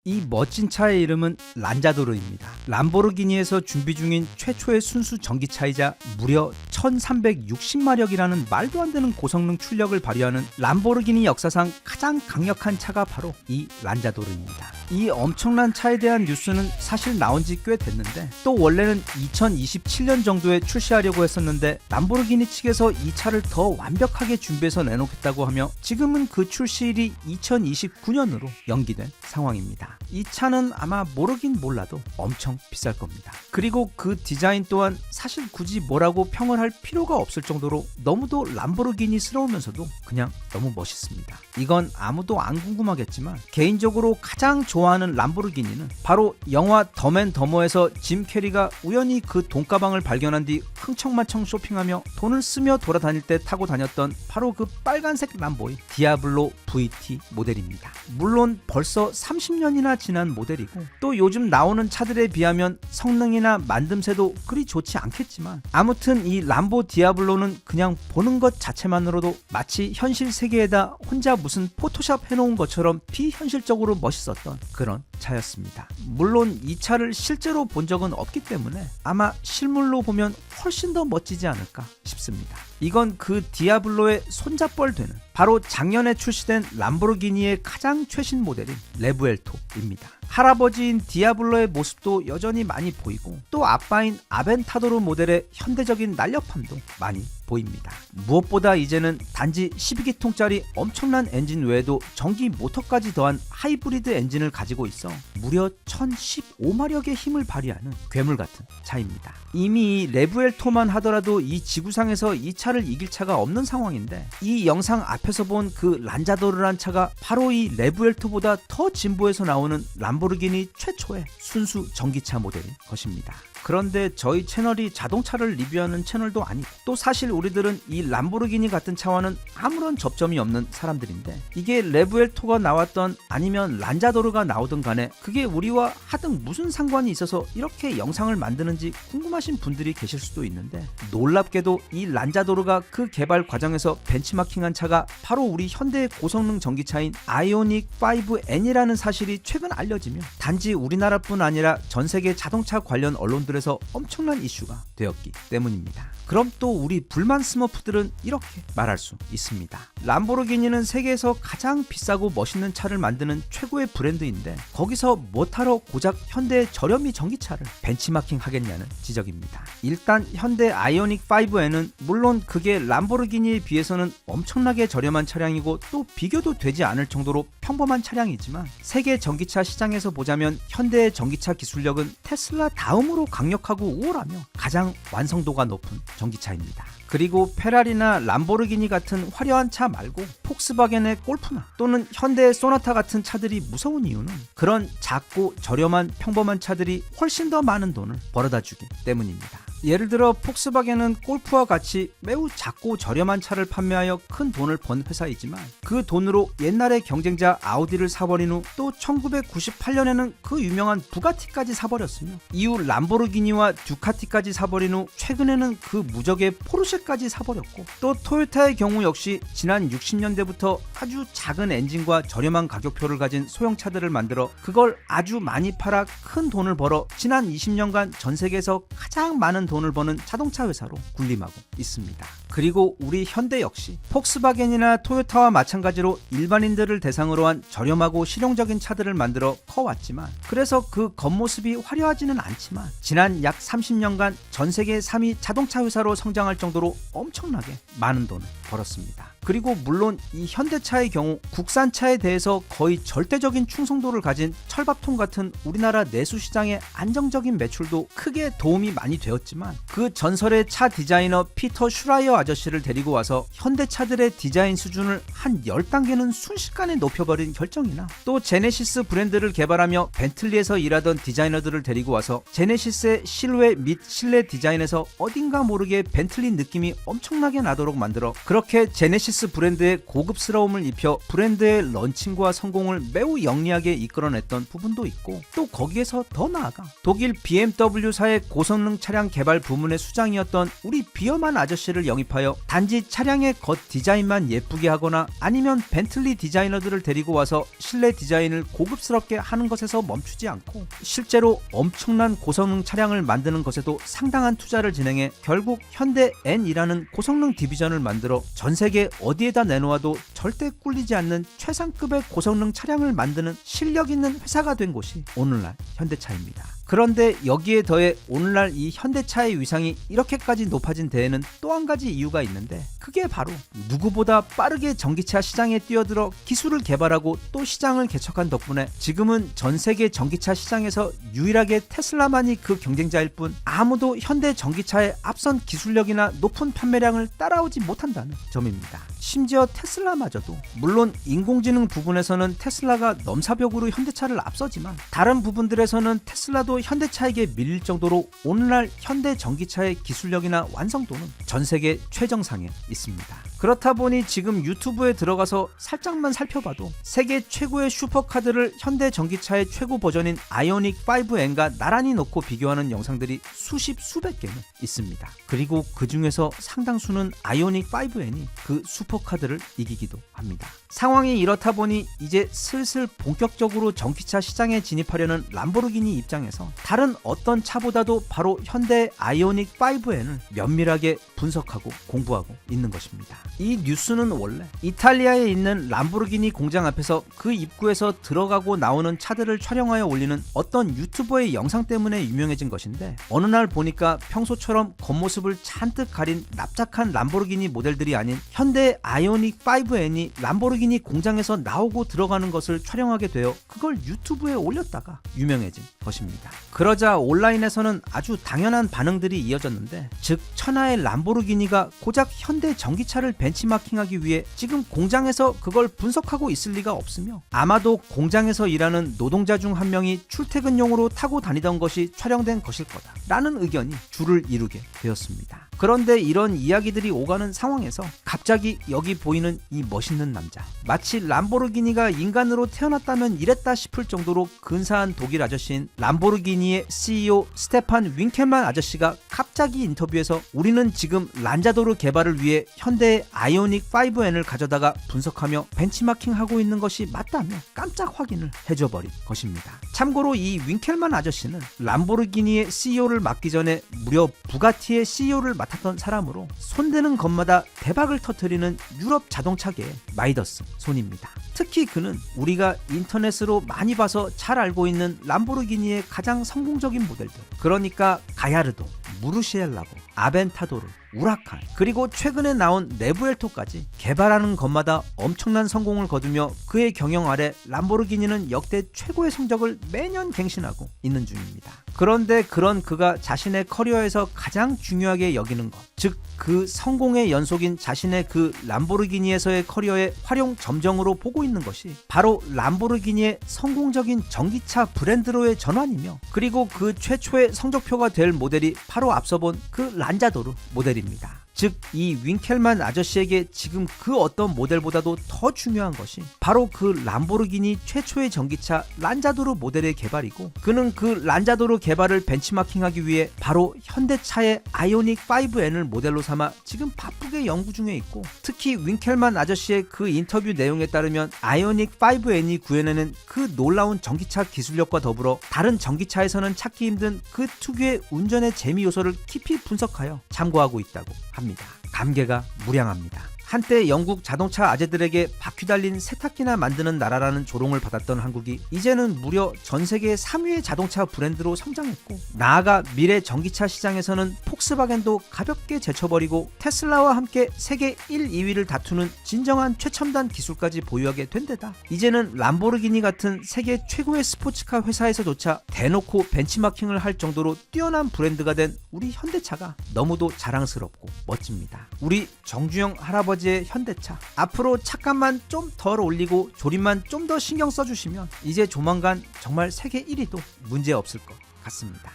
이 멋진 차의 이름은 란자도르입니다. 람보르기니에서 준비 중인 최초의 순수 전기차이자 무려 1360마력이라는 말도 안 되는 고성능 출력을 발휘하는 람보르기니 역사상 가장 강력한 차가 바로 이 란자도르입니다. 이 엄청난 차에 대한 뉴스는 사실 나온 지 꽤 됐는데 또 원래는 2027년 정도에 출시하려고 했었는데 람보르기니 측에서 이 차를 더 완벽하게 준비해서 내놓겠다고 하며 지금은 그 출시일이 2029년으로 연기된 상황입니다. 이 차는 아마 모르긴 몰라도 엄청 비쌀 겁니다. 그리고 그 디자인 또한 사실 굳이 뭐라고 평을 할 필요가 없을 정도로 너무도 람보르기니스러우면서도 그냥 너무 멋있습니다. 이건 아무도 안 궁금하겠지만 개인적으로 가장 좋아하는 람보르기니는 바로 영화 덤앤더머에서 짐 캐리가 우연히 그 돈가방을 발견한 뒤 흥청만청 쇼핑하며 돈을 쓰며 돌아다닐 때 타고 다녔던 바로 그 빨간색 람보의 디아블로 VT 모델입니다. 물론 벌써 30년이나 지난 모델이고 또 요즘 나오는 차들에 비하면 성능이나 만듦새도 그리 좋지 않겠지만 아무튼 이 람보 디아블로는 그냥 보는 것 자체만으로도 마치 현실 세계에다 혼자 무슨 포토샵 해놓은 것처럼 비현실적으로 멋있었던 그런 차였습니다. 물론 이 차를 실제로 본 적은 없기 때문에 아마 실물로 보면 훨씬 더 멋지지 않을까 싶습니다. 이건 그 디아블로의 손잡벌 되는 바로 작년에 출시된 람보르기니의 가장 최신 모델인 레부엘토입니다. 할아버지인 디아블로의 모습도 여전히 많이 보이고 또 아빠인 아벤타도르 모델의 현대적인 날렵함도 많이 보입니다. 무엇보다 이제는 단지 12기통짜리 엄청난 엔진 외에도 전기 모터까지 더한 하이브리드 엔진을 가지고 있어 무려 1015마력의 힘을 발휘하는 괴물 같은 차입니다. 이미 레부엘토만 하더라도 이 지구상에서 이 차를 이길 차가 없는 상황인데 이 영상 앞에서 본 그 란자도르란 차가 바로 이 레부엘토보다 더 진보해서 나오는 람보르기니 최초의 순수 전기차 모델인 것입니다. 그런데 저희 채널이 자동차를 리뷰하는 채널도 아니고 또 사실 우리들은 이 람보르기니 같은 차와는 아무런 접점이 없는 사람들인데 이게 레부엘토가 나왔던 아니면 란자도르가 나오든 간에 그게 우리와 하등 무슨 상관이 있어서 이렇게 영상을 만드는지 궁금하신 분들이 계실 수도 있는데 놀랍게도 이 란자도르가 그 개발 과정에서 벤치마킹한 차가 바로 우리 현대의 고성능 전기차인 아이오닉 5N이라는 사실이 최근 알려지며 단지 우리나라뿐 아니라 전 세계 자동차 관련 언론들 에서 엄청난 이슈가 되었기 때문입니다. 그럼 또 우리 불만 스머프들은 이렇게 말할 수 있습니다. 람보르기니는 세계에서 가장 비싸고 멋있는 차를 만드는 최고의 브랜드인데 거기서 뭐하러 고작 현대의 저렴이 전기차를 벤치마킹 하겠냐는 지적입니다. 일단 현대 아이오닉 5N은 물론 그게 람보르기니에 비해서는 엄청나게 저렴한 차량이고 또 비교도 되지 않을 정도로 평범한 차량이지만 세계 전기차 시장에서 보자면 현대의 전기차 기술력은 테슬라 다음으로 강력하고 우월하며 가장 완성도가 높은 전기차입니다. 그리고 페라리나 람보르기니 같은 화려한 차 말고 폭스바겐의 골프나 또는 현대의 소나타 같은 차들이 무서운 이유는 그런 작고 저렴한 평범한 차들이 훨씬 더 많은 돈을 벌어다주기 때문입니다. 예를 들어 폭스바겐은 골프와 같이 매우 작고 저렴한 차를 판매하여 큰 돈을 번 회사이지만 그 돈으로 옛날에 경쟁자 아우디를 사버린 후 또 1998년에는 그 유명한 부가티까지 사버렸으며 이후 람보르기니와 듀카티까지 사버린 후 최근에는 그 무적의 포르쉐까지 사버렸고 또 토요타의 경우 역시 지난 60년대부터 아주 작은 엔진과 저렴한 가격표를 가진 소형차들을 만들어 그걸 아주 많이 팔아 큰 돈을 벌어 지난 20년간 전 세계에서 가장 많은 돈을 버는 자동차 회사로 군림하고 있습니다. 그리고 우리 현대 역시 폭스바겐이나 토요타와 마찬가지로 일반인들을 대상으로 한 저렴하고 실용적인 차들을 만들어 커왔지만 그래서 그 겉모습이 화려하지는 않지만 지난 약 30년간 전 세계 3위 자동차 회사로 성장할 정도로 엄청나게 많은 돈을 벌었습니다. 그리고 물론 이 현대차의 경우 국산차에 대해서 거의 절대적인 충성도를 가진 철밥통 같은 우리나라 내수시장의 안정적인 매출도 크게 도움이 많이 되었지만 그 전설의 차 디자이너 피터 슈라이어 아저씨를 데리고 와서 현대차들의 디자인 수준을 한 10단계는 순식간에 높여버린 결정이나 또 제네시스 브랜드를 개발하며 벤틀리에서 일하던 디자이너들을 데리고 와서 제네시스의 실외 및 실내 디자인에서 어딘가 모르게 벤틀리 느낌이 엄청나게 나도록 만들어 그렇게 제네시스 로키스 브랜드의 고급스러움을 입혀 브랜드의 런칭과 성공을 매우 영리하게 이끌어냈던 부분도 있고, 또 거기에서 더 나아가 독일 BMW사의 고성능 차량 개발 부문의 수장이었던 우리 비어만 아저씨를 영입하여 단지 차량의 겉 디자인만 예쁘게 하거나 아니면 벤틀리 디자이너들을 데리고 와서 실내 디자인을 고급스럽게 하는 것에서 멈추지 않고 실제로 엄청난 고성능 차량을 만드는 것에도 상당한 투자를 진행해 결국 현대 N이라는 고성능 디비전을 만들어 전 세계 어디에다 내놓아도 절대 꿀리지 않는 최상급의 고성능 차량을 만드는 실력 있는 회사가 된 곳이 오늘날 현대차입니다. 그런데 여기에 더해 오늘날 이 현대차의 위상이 이렇게까지 높아진 데에는 또 한 가지 이유가 있는데, 그게 바로 누구보다 빠르게 전기차 시장에 뛰어들어 기술을 개발하고 또 시장을 개척한 덕분에 지금은 전 세계 전기차 시장에서 유일하게 테슬라만이 그 경쟁자일 뿐 아무도 현대 전기차의 앞선 기술력이나 높은 판매량을 따라오지 못한다는 점입니다. 심지어 테슬라마저도 물론 인공지능 부분에서는 테슬라가 넘사벽으로 현대차를 앞서지만 다른 부분들에서는 테슬라도 현대차에게 밀릴 정도로 오늘날 현대 전기차의 기술력이나 완성도는 전 세계 최정상에 있습니다. 그렇다 보니 지금 유튜브에 들어가서 살짝만 살펴봐도 세계 최고의 슈퍼카들을 현대 전기차의 최고 버전인 아이오닉 5N과 나란히 놓고 비교하는 영상들이 수백 개는 있습니다. 그리고 그 중에서 상당수는 아이오닉 5N이 그 슈퍼카들을 이기기도 합니다. 상황이 이렇다 보니 이제 슬슬 본격적으로 전기차 시장에 진입하려는 람보르기니 입장에서 다른 어떤 차보다도 바로 현대 아이오닉 5N을 면밀하게 분석하고 공부하고 있는 것입니다. 이 뉴스는 원래 이탈리아에 있는 람보르기니 공장 앞에서 그 입구에서 들어가고 나오는 차들을 촬영하여 올리는 어떤 유튜버의 영상 때문에 유명해진 것인데, 어느 날 보니까 평소처럼 겉모습을 잔뜩 가린 납작한 람보르기니 모델들이 아닌 현대 아이오닉 5N이 람보르기니 공장에서 나오고 들어가는 것을 촬영하게 되어 그걸 유튜브에 올렸다가 유명해진 것입니다. 그러자 온라인에서는 아주 당연한 반응들이 이어졌는데, 즉 천하의 람보르기니가 고작 현대 전기차를 벤치마킹하기 위해 지금 공장에서 그걸 분석하고 있을 리가 없으며, 아마도 공장에서 일하는 노동자 중 한 명이 출퇴근용으로 타고 다니던 것이 촬영된 것일 거다 라는 의견이 줄을 이루게 되었습니다. 그런데 이런 이야기들이 오가는 상황에서 갑자기 여기 보이는 이 멋있는 남자, 마치 람보르기니가 인간으로 태어났다면 이랬다 싶을 정도로 근사한 독일 아저씨인 람보르기니의 CEO 스테판 윙켈만 아저씨가 갑자기 인터뷰에서 우리는 지금 란자도르 개발을 위해 현대의 아이오닉 5N을 가져다가 분석하며 벤치마킹하고 있는 것이 맞다며 깜짝 확인을 해줘버린 것입니다. 참고로 이 윙켈만 아저씨는 람보르기니의 CEO를 맡기 전에 무려 부가티의 CEO를 맡았던 사람으로 손대는 것마다 대박을 터뜨리는 유럽 자동차계의 마이더스 손입니다. 특히 그는 우리가 인터넷으로 많이 봐서 잘 알고 있는 람보르기니의 가장 성공적인 모델들, 그러니까 가야르도, 무르시엘라고, 아벤타도르, 우라칸, 그리고 최근에 나온 네부엘토까지 개발하는 것마다 엄청난 성공을 거두며 그의 경영 아래 람보르기니는 역대 최고의 성적을 매년 갱신하고 있는 중입니다. 그런데 그런 그가 자신의 커리어에서 가장 중요하게 여기는 것, 즉 그 성공의 연속인 자신의 그 람보르기니에서의 커리어의 활용 점정으로 보고 있는 것이 바로 람보르기니의 성공적인 전기차 브랜드로의 전환이며, 그리고 그 최초의 성적표가 될 모델이 바로 앞서 본 그 란자도르 모델입니다. 즉 이 윙켈만 아저씨에게 지금 그 어떤 모델보다도 더 중요한 것이 바로 그 람보르기니 최초의 전기차 란자도르 모델의 개발이고, 그는 그 란자도르 개발을 벤치마킹하기 위해 바로 현대차의 아이오닉 5N을 모델로 삼아 지금 바쁘게 연구 중에 있고, 특히 윙켈만 아저씨의 그 인터뷰 내용에 따르면 아이오닉 5N이 구현해낸 그 놀라운 전기차 기술력과 더불어 다른 전기차에서는 찾기 힘든 그 특유의 운전의 재미 요소를 깊이 분석하여 참고하고 있다고 합니다. 감개가 무량합니다. 한때 영국 자동차 아재들에게 바퀴 달린 세탁기나 만드는 나라라는 조롱을 받았던 한국이 이제는 무려 전 세계 3위의 자동차 브랜드로 성장했고, 나아가 미래 전기차 시장에서는 폭스바겐도 가볍게 제쳐버리고 테슬라와 함께 세계 1, 2위를 다투는 진정한 최첨단 기술까지 보유하게 된 데다 이제는 람보르기니 같은 세계 최고의 스포츠카 회사에서조차 대놓고 벤치마킹을 할 정도로 뛰어난 브랜드가 된 우리 현대차가 너무도 자랑스럽고 멋집니다. 우리 정주영 할아버지의 현대차, 앞으로 차값만 좀 덜 올리고 조립만 좀 더 신경 써주시면 이제 조만간 정말 세계 1위도 문제 없을 것 같습니다.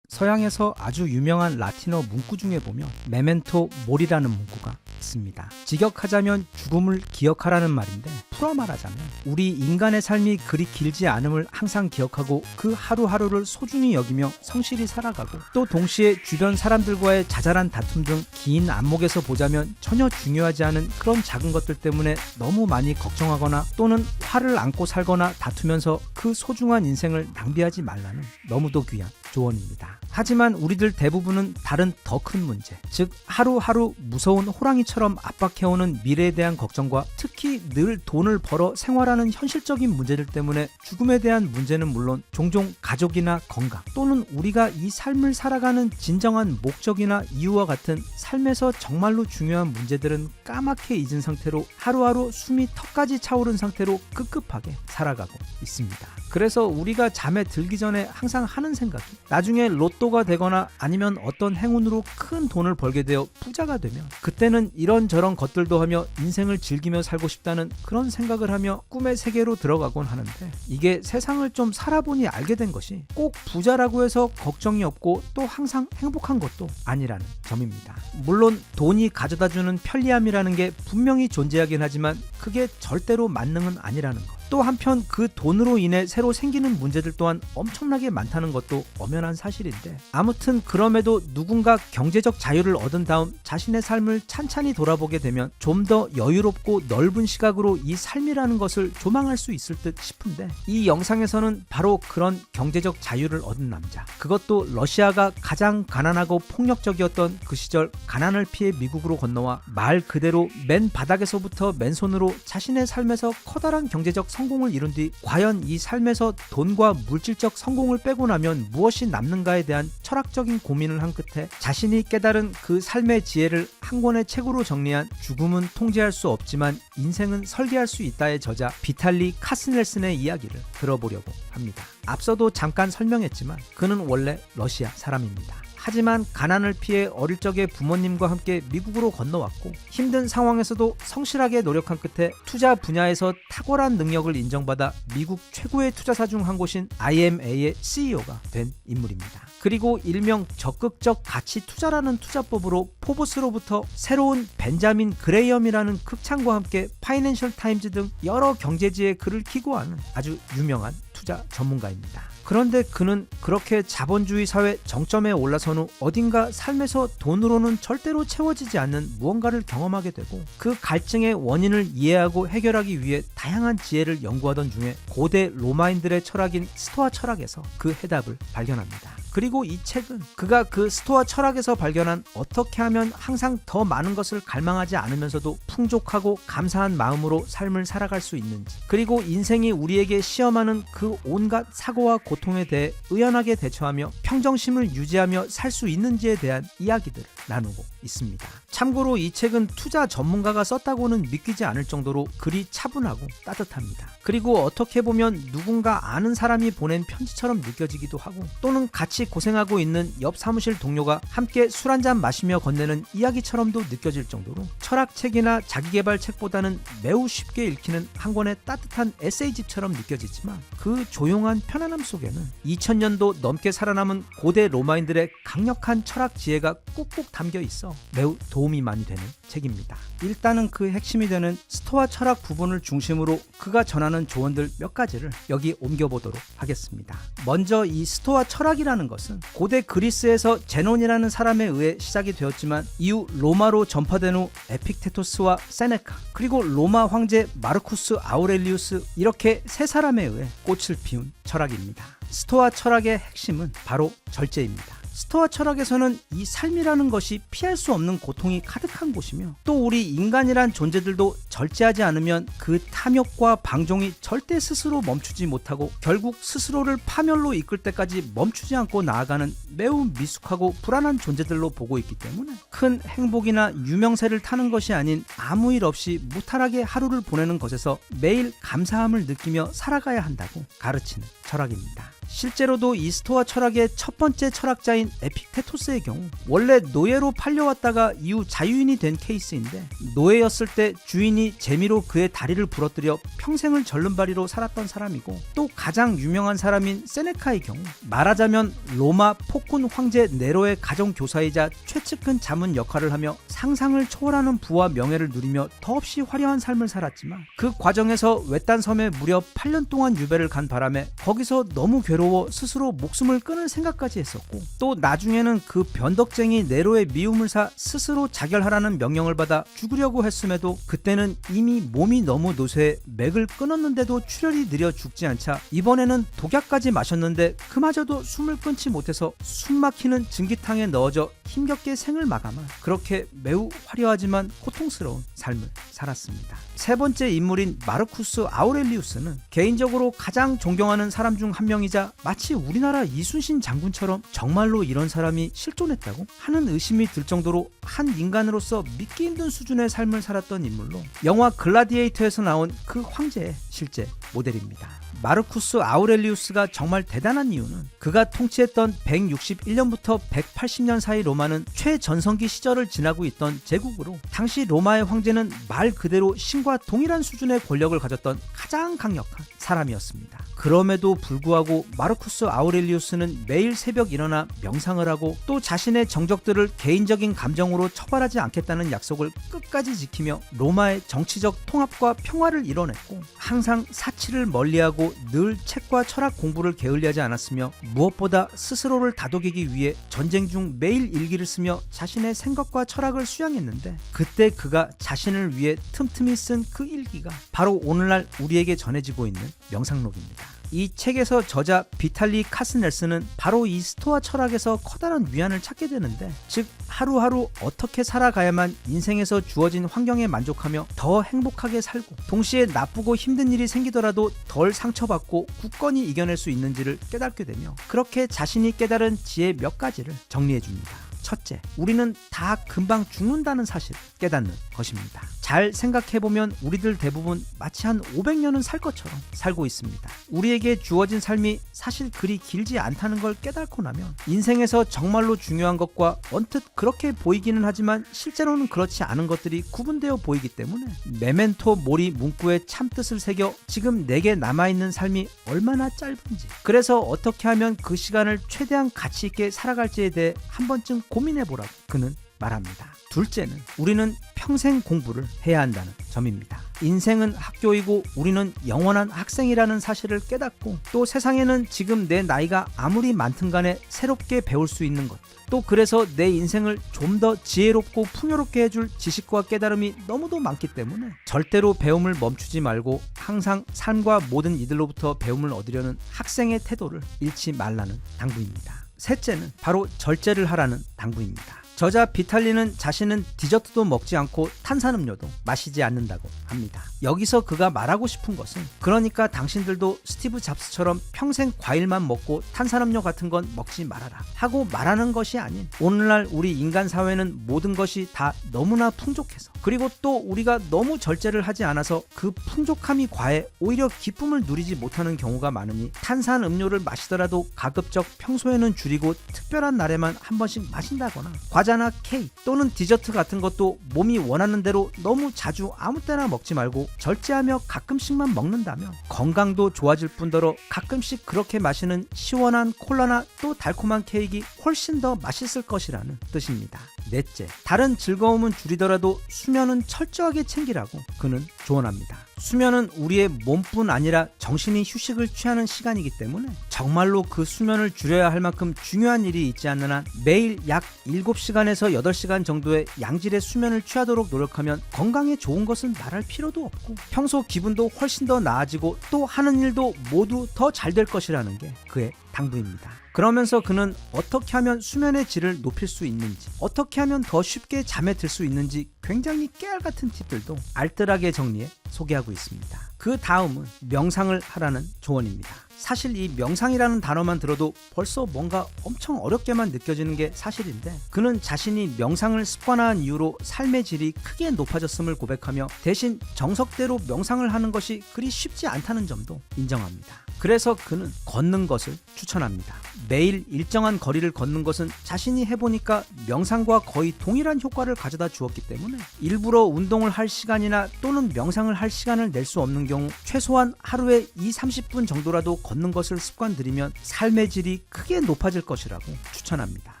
서양에서 아주 유명한 라틴어 문구 중에 보면 메멘토 모리라는 문구가 있습니다. 직역하자면 죽음을 기억하라는 말인데, 풀어 말하자면 우리 인간의 삶이 그리 길지 않음을 항상 기억하고 그 하루하루를 소중히 여기며 성실히 살아가고, 또 동시에 주변 사람들과의 자잘한 다툼 등 긴 안목에서 보자면 전혀 중요하지 않은 그런 작은 것들 때문에 너무 많이 걱정하거나 또는 화를 안고 살거나 다투면서 그 소중한 인생을 낭비하지 말라는 너무도 귀한 조언입니다. 하지만 우리들 대부분은 다른 더 큰 문제, 즉 하루하루 무서운 호랑이처럼 압박해오는 미래에 대한 걱정과 특히 늘 돈을 벌어 생활하는 현실적인 문제들 때문에 죽음에 대한 문제는 물론 종종 가족이나 건강 또는 우리가 이 삶을 살아가는 진정한 목적이나 이유와 같은 삶에서 정말로 중요한 문제들은 까맣게 잊은 상태로 하루하루 숨이 턱까지 차오른 상태로 급급하게 살아가고 있습니다. 그래서 우리가 잠에 들기 전에 항상 하는 생각이, 나중에 로또가 되거나 아니면 어떤 행운으로 큰 돈을 벌게 되어 부자가 되면 그때는 이런저런 것들도 하며 인생을 즐기며 살고 싶다는 그런 생각을 하며 꿈의 세계로 들어가곤 하는데, 이게 세상을 좀 살아보니 알게 된 것이 꼭 부자라고 해서 걱정이 없고 또 항상 행복한 것도 아니라는 점입니다. 물론 돈이 가져다주는 편리함이라는 게 분명히 존재하긴 하지만 그게 절대로 만능은 아니라는 것, 또 한편 그 돈으로 인해 새로 생기는 문제들 또한 엄청나게 많다는 것도 엄연한 사실인데, 아무튼 그럼에도 누군가 경제적 자유를 얻은 다음 자신의 삶을 찬찬히 돌아보게 되면 좀 더 여유롭고 넓은 시각으로 이 삶이라는 것을 조망할 수 있을 듯 싶은데, 이 영상에서는 바로 그런 경제적 자유를 얻은 남자, 그것도 러시아가 가장 가난하고 폭력적이었던 그 시절 가난을 피해 미국으로 건너와 말 그대로 맨 바닥에서부터 맨손으로 자신의 삶에서 커다란 경제적 성공을 이룬 뒤 과연 이 삶에서 돈과 물질적 성공을 빼고 나면 무엇이 남는가에 대한 철학적인 고민을 한 끝에 자신이 깨달은 그 삶의 지혜를 한 권의 책으로 정리한 죽음은 통제할 수 없지만 인생은 설계할 수 있다의 저자 비탈리 카스넬슨의 이야기를 들어보려고 합니다. 앞서도 잠깐 설명했지만 그는 원래 러시아 사람입니다. 하지만 가난을 피해 어릴 적에 부모님과 함께 미국으로 건너왔고, 힘든 상황에서도 성실하게 노력한 끝에 투자 분야에서 탁월한 능력을 인정받아 미국 최고의 투자사 중 한 곳인 IMA의 CEO가 된 인물입니다. 그리고 일명 적극적 가치 투자라는 투자법으로 포브스로부터 새로운 벤자민 그레이엄이라는 극찬과 함께 파이낸셜 타임즈 등 여러 경제지에 글을 기고하는 아주 유명한 투자 전문가입니다. 그런데 그는 그렇게 자본주의 사회 정점에 올라선 후 어딘가 삶에서 돈으로는 절대로 채워지지 않는 무언가를 경험하게 되고, 그 갈증의 원인을 이해하고 해결하기 위해 다양한 지혜를 연구하던 중에 고대 로마인들의 철학인 스토아 철학에서 그 해답을 발견합니다. 그리고 이 책은 그가 그 스토아 철학에서 발견한 어떻게 하면 항상 더 많은 것을 갈망하지 않으면서도 풍족하고 감사한 마음으로 삶을 살아갈 수 있는지, 그리고 인생이 우리에게 시험하는 그 온갖 사고와 고통에 대해 의연하게 대처하며 평정심을 유지하며 살 수 있는지에 대한 이야기들을 나누고 있습니다. 참고로 이 책은 투자 전문가가 썼다고는 믿기지 않을 정도로 글이 차분하고 따뜻합니다. 그리고 어떻게 보면 누군가 아는 사람이 보낸 편지처럼 느껴지기도 하고, 또는 같이 고생하고 있는 옆 사무실 동료가 함께 술 한잔 마시며 건네는 이야기처럼도 느껴질 정도로 철학책이나 자기계발 책보다는 매우 쉽게 읽히는 한 권의 따뜻한 에세이집처럼 느껴지지만, 그 조용한 편안함 속에는 2000년도 넘게 살아남은 고대 로마인들의 강력한 철학 지혜가 꾹꾹 담겨 있어 매우 도움이 많이 되는 책입니다. 일단은 그 핵심이 되는 스토아 철학 부분을 중심으로 그가 전하는 조언들 몇 가지를 여기 옮겨보도록 하겠습니다. 먼저 이 스토아 철학이라는 것은 고대 그리스에서 제논이라는 사람에 의해 시작이 되었지만, 이후 로마로 전파된 후 에픽테토스와 세네카, 그리고 로마 황제 마르쿠스 아우렐리우스, 이렇게 세 사람에 의해 꽃을 피운 철학입니다. 스토아 철학의 핵심은 바로 절제입니다. 스토아 철학에서는 이 삶이라는 것이 피할 수 없는 고통이 가득한 곳이며, 또 우리 인간이란 존재들도 절제하지 않으면 그 탐욕과 방종이 절대 스스로 멈추지 못하고 결국 스스로를 파멸로 이끌 때까지 멈추지 않고 나아가는 매우 미숙하고 불안한 존재들로 보고 있기 때문에 큰 행복이나 유명세를 타는 것이 아닌 아무 일 없이 무탈하게 하루를 보내는 것에서 매일 감사함을 느끼며 살아가야 한다고 가르치는 철학입니다. 실제로도 이 스토아 철학의 첫 번째 철학자인 에픽테토스의 경우 원래 노예로 팔려왔다가 이후 자유인이 된 케이스인데, 노예였을 때 주인이 재미로 그의 다리를 부러뜨려 평생을 절름발이로 살았던 사람이고, 또 가장 유명한 사람인 세네카의 경우 말하자면 로마 폭군 황제 네로의 가정교사이자 최측근 자문 역할을 하며 상상을 초월하는 부와 명예를 누리며 더없이 화려한 삶을 살았지만, 그 과정에서 외딴 섬에 무려 8년 동안 유배를 간 바람에 거기서 너무 괴로워 스스로 목숨을 끊을 생각까지 했었고, 또 나중에는 그 변덕쟁이 네로의 미움을 사 스스로 자결하라는 명령을 받아 죽으려고 했음에도 그때는 이미 몸이 너무 노쇠해 맥을 끊었는데도 출혈이 느려 죽지 않자 이번에는 독약까지 마셨는데 그마저도 숨을 끊지 못해서 숨막히는 증기탕에 넣어져 힘겹게 생을 마감한, 그렇게 매우 화려하지만 고통스러운 삶을 살았습니다. 세 번째 인물인 마르쿠스 아우렐리우스는 개인적으로 가장 존경하는 사람 중 한 명이자 마치 우리나라 이순신 장군처럼 정말로 이런 사람이 실존했다고 하는 의심이 들 정도로 한 인간으로서 믿기 힘든 수준의 삶을 살았던 인물로 영화 글라디에이터에서 나온 그 황제의 실제 모델입니다. 마르쿠스 아우렐리우스가 정말 대단한 이유는 그가 통치했던 161년부터 180년 사이 로마는 최전성기 시절을 지나고 있던 제국으로, 당시 로마의 황제는 말 그대로 신과 동일한 수준의 권력을 가졌던 가장 강력한 사람이었습니다. 그럼에도 불구하고 마르쿠스 아우렐리우스는 매일 새벽 일어나 명상을 하고, 또 자신의 정적들을 개인적인 감정으로 처벌하지 않겠다는 약속을 끝까지 지키며 로마의 정치적 통합과 평화를 이뤄냈고, 항상 사치를 멀리하고 늘 책과 철학 공부를 게을리하지 않았으며, 무엇보다 스스로를 다독이기 위해 전쟁 중 매일 일기를 쓰며 자신의 생각과 철학을 수양했는데, 그때 그가 자신을 위해 틈틈이 쓴 그 일기가 바로 오늘날 우리에게 전해지고 있는 명상록입니다. 이 책에서 저자 비탈리 카스넬스는 바로 이 스토아 철학에서 커다란 위안을 찾게 되는데, 즉 하루하루 어떻게 살아가야만 인생에서 주어진 환경에 만족하며 더 행복하게 살고, 동시에 나쁘고 힘든 일이 생기더라도 덜 상처받고 굳건히 이겨낼 수 있는지를 깨닫게 되며, 그렇게 자신이 깨달은 지혜 몇 가지를 정리해 줍니다. 첫째, 우리는 다 금방 죽는다는 사실을 깨닫는 것입니다. 잘 생각해보면 우리들 대부분 마치 한 500년은 살 것처럼 살고 있습니다. 우리에게 주어진 삶이 사실 그리 길지 않다는 걸 깨닫고 나면 인생에서 정말로 중요한 것과 언뜻 그렇게 보이기는 하지만 실제로는 그렇지 않은 것들이 구분되어 보이기 때문에 메멘토 모리 문구의 참뜻을 새겨 지금 내게 남아있는 삶이 얼마나 짧은지, 그래서 어떻게 하면 그 시간을 최대한 가치 있게 살아갈지에 대해 한 번쯤 고민해보라고 그는 말합니다. 둘째는 우리는 평생 공부를 해야 한다는 점입니다. 인생은 학교이고 우리는 영원한 학생이라는 사실을 깨닫고, 또 세상에는 지금 내 나이가 아무리 많든 간에 새롭게 배울 수 있는 것, 또 그래서 내 인생을 좀 더 지혜롭고 풍요롭게 해줄 지식과 깨달음이 너무도 많기 때문에 절대로 배움을 멈추지 말고 항상 삶과 모든 이들로부터 배움을 얻으려는 학생의 태도를 잃지 말라는 당부입니다. 셋째는 바로 절제를 하라는 당부입니다. 저자 비탈리는 자신은 디저트도 먹지 않고 탄산음료도 마시지 않는다고 합니다. 여기서 그가 말하고 싶은 것은, 그러니까 당신들도 스티브 잡스처럼 평생 과일만 먹고 탄산음료 같은 건 먹지 말아라 하고 말하는 것이 아닌, 오늘날 우리 인간 사회는 모든 것이 다 너무나 풍족해서, 그리고 또 우리가 너무 절제를 하지 않아서 그 풍족함이 과해 오히려 기쁨을 누리지 못하는 경우가 많으니, 탄산음료를 마시더라도 가급적 평소에는 줄이고 특별한 날에만 한 번씩 마신다거나, 과자나 케이크 또는 디저트 같은 것도 몸이 원하는 대로 너무 자주 아무 때나 먹지 말고 절제하며 가끔씩만 먹는다면 건강도 좋아질 뿐더러 가끔씩 그렇게 마시는 시원한 콜라나 또 달콤한 케이크가 훨씬 더 맛있을 것이라는 뜻입니다. 넷째, 다른 즐거움은 줄이더라도 수면은 철저하게 챙기라고 그는 조언합니다. 수면은 우리의 몸뿐 아니라 정신이 휴식을 취하는 시간이기 때문에 정말로 그 수면을 줄여야 할 만큼 중요한 일이 있지 않는 한 매일 약 7시간에서 8시간 정도의 양질의 수면을 취하도록 노력하면 건강에 좋은 것은 말할 필요도 없고 평소 기분도 훨씬 더 나아지고 또 하는 일도 모두 더 잘 될 것이라는 게 그의 당부입니다. 그러면서 그는 어떻게 하면 수면의 질을 높일 수 있는지, 어떻게 하면 더 쉽게 잠에 들 수 있는지 굉장히 깨알같은 팁들도 알뜰하게 정리해 소개하고 있습니다. 그 다음은 명상을 하라는 조언입니다. 사실 이 명상이라는 단어만 들어도 벌써 뭔가 엄청 어렵게만 느껴지는 게 사실인데, 그는 자신이 명상을 습관화한 이후로 삶의 질이 크게 높아졌음을 고백하며 대신 정석대로 명상을 하는 것이 그리 쉽지 않다는 점도 인정합니다. 그래서 그는 걷는 것을 추천합니다. 매일 일정한 거리를 걷는 것은 자신이 해보니까 명상과 거의 동일한 효과를 가져다 주었기 때문에 일부러 운동을 할 시간이나 또는 명상을 할 시간을 낼 수 없는 경우 최소한 하루에 20-30분 정도라도 걷는 것을 습관들이면 삶의 질이 크게 높아질 것이라고 추천합니다.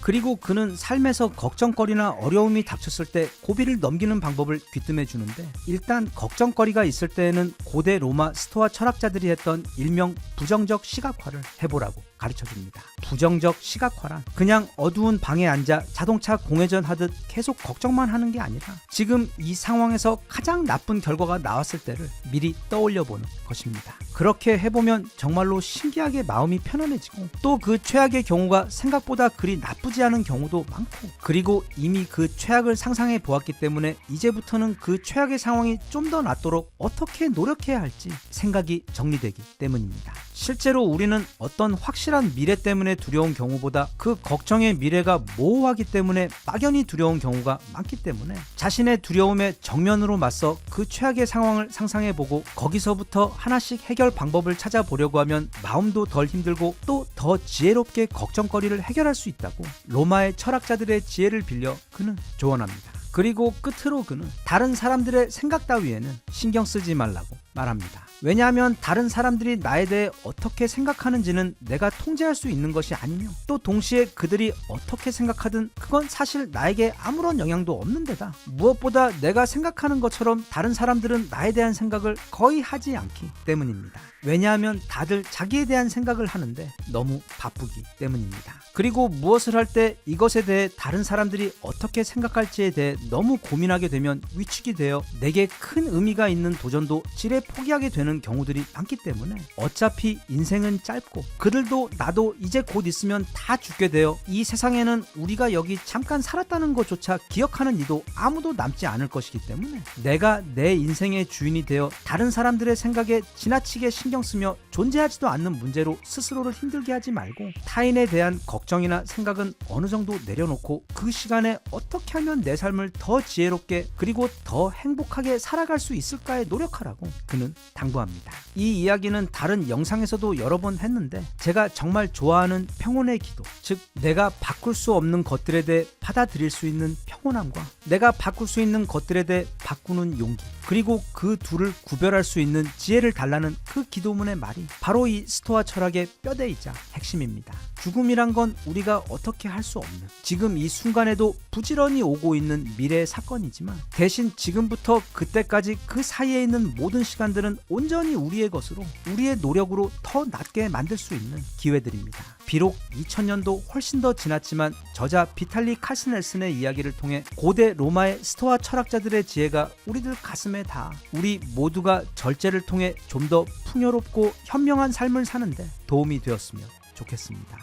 그리고 그는 삶에서 걱정거리나 어려움이 닥쳤을 때 고비를 넘기는 방법을 귀뜸해 주는데, 일단 걱정거리가 있을 때에는 고대 로마 스토아 철학자들이 했던 일명 부정적 시각화를 해보라고 가르쳐줍니다. 부정적 시각화란 그냥 어두운 방에 앉아 자동차 공회전 하듯 계속 걱정만 하는 게 아니라 지금 이 상황에서 가장 나쁜 결과가 나왔을 때를 미리 떠올려보는 것입니다. 그렇게 해보면 정말로 신기하게 마음이 편안해지고 또 그 최악의 경우가 생각보다 그리 나쁘지 않은 경우도 많고, 그리고 이미 그 최악을 상상해 보았기 때문에 이제부터는 그 최악의 상황이 좀 더 낫도록 어떻게 노력해야 할지 생각이 정리되기 때문입니다. 실제로 우리는 어떤 확실한 미래 때문에 두려운 경우보다 그 걱정의 미래가 모호하기 때문에 막연히 두려운 경우가 많기 때문에 자신의 두려움에 정면으로 맞서 그 최악의 상황을 상상해보고 거기서부터 하나씩 해결 방법을 찾아보려고 하면 마음도 덜 힘들고 또 더 지혜롭게 걱정거리를 해결할 수 있다고 로마의 철학자들의 지혜를 빌려 그는 조언합니다. 그리고 끝으로 그는 다른 사람들의 생각 따위에는 신경 쓰지 말라고 말합니다. 왜냐하면 다른 사람들이 나에 대해 어떻게 생각하는지는 내가 통제할 수 있는 것이 아니며, 또 동시에 그들이 어떻게 생각하든 그건 사실 나에게 아무런 영향도 없는 데다 무엇보다 내가 생각하는 것처럼 다른 사람들은 나에 대한 생각을 거의 하지 않기 때문입니다. 왜냐하면 다들 자기에 대한 생각을 하는데 너무 바쁘기 때문입니다. 그리고 무엇을 할 때 이것에 대해 다른 사람들이 어떻게 생각할지에 대해 너무 고민하게 되면 위축이 되어 내게 큰 의미가 있는 도전도 지레 포기하게 되는 경우들이 많기 때문에 어차피 인생은 짧고 그들도 나도 이제 곧 있으면 다 죽게 되어 이 세상에는 우리가 여기 잠깐 살았다는 것조차 기억하는 이도 아무도 남지 않을 것이기 때문에 내가 내 인생의 주인이 되어 다른 사람들의 생각에 지나치게 신경 쓰며 존재하지도 않는 문제로 스스로를 힘들게 하지 말고 타인에 대한 걱정이나 생각은 어느 정도 내려놓고 그 시간에 어떻게 하면 내 삶을 더 지혜롭게 그리고 더 행복하게 살아갈 수 있을까에 노력하라고 그는 당부합니다. 이 이야기는 다른 영상에서도 여러 번 했는데 제가 정말 좋아하는 평온의 기도, 즉 내가 바꿀 수 없는 것들에 대해 받아들일 수 있는 평온함과 내가 바꿀 수 있는 것들에 대해 바꾸는 용기, 그리고 그 둘을 구별할 수 있는 지혜를 달라는 그 기도문의 말이 바로 이 스토아 철학의 뼈대이자 핵심입니다. 죽음이란 건 우리가 어떻게 할 수 없는, 지금 이 순간에도 부지런히 오고 있는 미래의 사건이지만 대신 지금부터 그때까지 그 사이에 있는 모든 시간들은 온전히 우리의 것으로 우리의 노력으로 더 낫게 만들 수 있는 기회들입니다. 비록 2000년도 훨씬 더 지났지만 저자 비탈리 칼스넬슨의 이야기를 통해 고대 로마의 스토아 철학자들의 지혜가 우리들 가슴에 닿아 우리 모두가 절제를 통해 좀 더 풍요롭고 현명한 삶을 사는데 도움이 되었으면 좋겠습니다.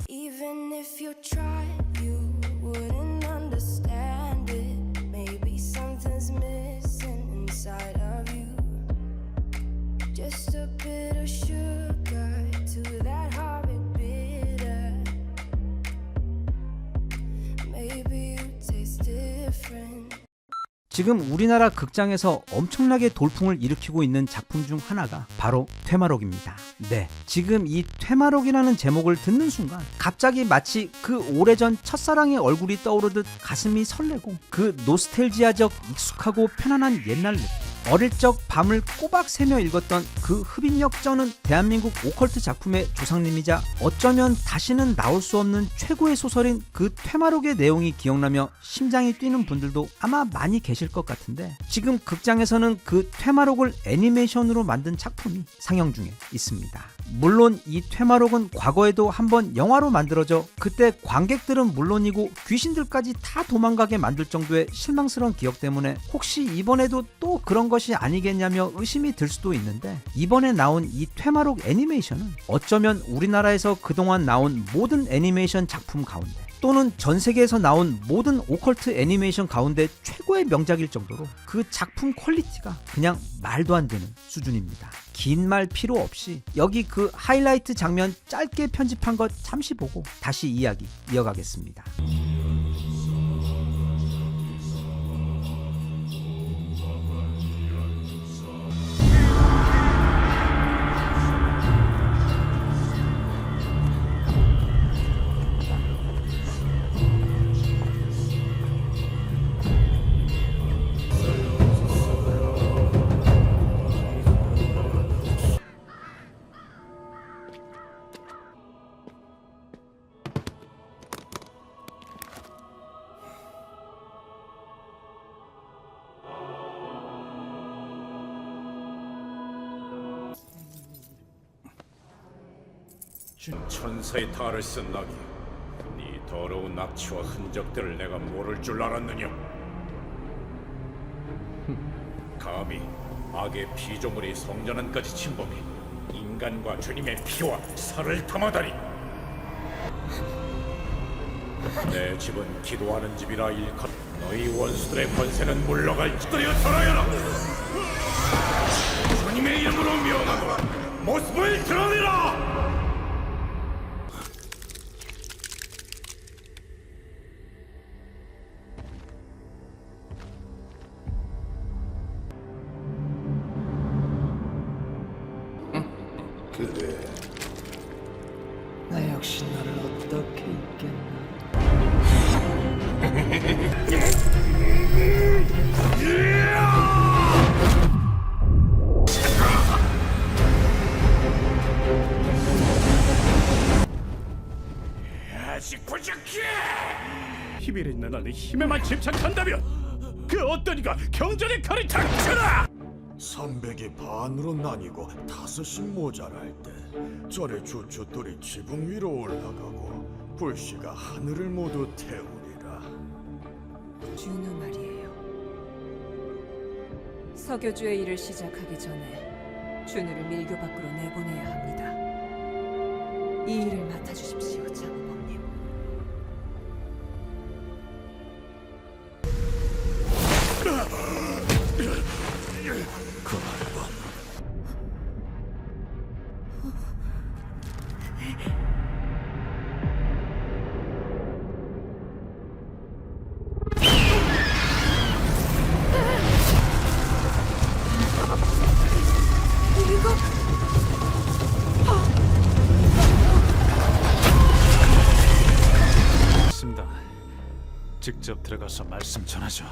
Even if you try, you wouldn't understand it. Maybe something's missing inside of you. Just a bit of sugar to that horrid bitter. Maybe you taste different. 지금 우리나라 극장에서 엄청나게 돌풍을 일으키고 있는 작품 중 하나가 바로 퇴마록입니다. 네, 지금 이 퇴마록이라는 제목을 듣는 순간 갑자기 마치 그 오래전 첫사랑의 얼굴이 떠오르듯 가슴이 설레고 그 노스텔지아적 익숙하고 편안한 옛날 느낌, 어릴 적 밤을 꼬박 새며 읽었던 그 흡인력 쩌는 대한민국 오컬트 작품의 조상님이자 어쩌면 다시는 나올 수 없는 최고의 소설인 그 퇴마록의 내용이 기억나며 심장이 뛰는 분들도 아마 많이 계실 것 같은데, 지금 극장에서는 그 퇴마록을 애니메이션으로 만든 작품이 상영 중에 있습니다. 물론 이 퇴마록은 과거에도 한번 영화로 만들어져 그때 관객들은 물론이고 귀신들까지 다 도망가게 만들 정도의 실망스러운 기억 때문에 혹시 이번에도 또 그런 것이 아니겠냐며 의심이 들 수도 있는데, 이번에 나온 이 퇴마록 애니메이션은 어쩌면 우리나라에서 그동안 나온 모든 애니메이션 작품 가운데 또는 전 세계에서 나온 모든 오컬트 애니메이션 가운데 최고의 명작일 정도로 그 작품 퀄리티가 그냥 말도 안 되는 수준입니다. 긴 말 필요 없이 여기 그 하이라이트 장면 짧게 편집한 것 잠시 보고 다시 이야기 이어가겠습니다. 천사의 탈을 쓴 낙이 네 더러운 악취와 흔적들을 내가 모를 줄 알았느냐? 감히 악의 피조물이 성전안까지 침범해 인간과 주님의 피와 살을 탐하다니. 내 집은 기도하는 집이라 일컬 너희 원수들의 권세는 물러갈 짓들여 전하여라. 주님의 이름으로 명하노라. 모습을 드러내라. 그래, 나 역시 너를 어떻게 잊겠나. 아직 부족해. 힘이 있는 나는 힘에만 집착한다면 그 어떤 이가 경전의 칼이 닥쳐라. 300이 반으로 나뉘고 5씩 모자랄 때 절의 주춧돌이 지붕 위로 올라가고 불씨가 하늘을 모두 태우리라. 준우 말이에요. 서교주의 일을 시작하기 전에 준우를 밀교 밖으로 내보내야 합니다. 이 일을 맡아주십시오, 장모님. 있습니다. 직접 들어가서 말씀 전하죠.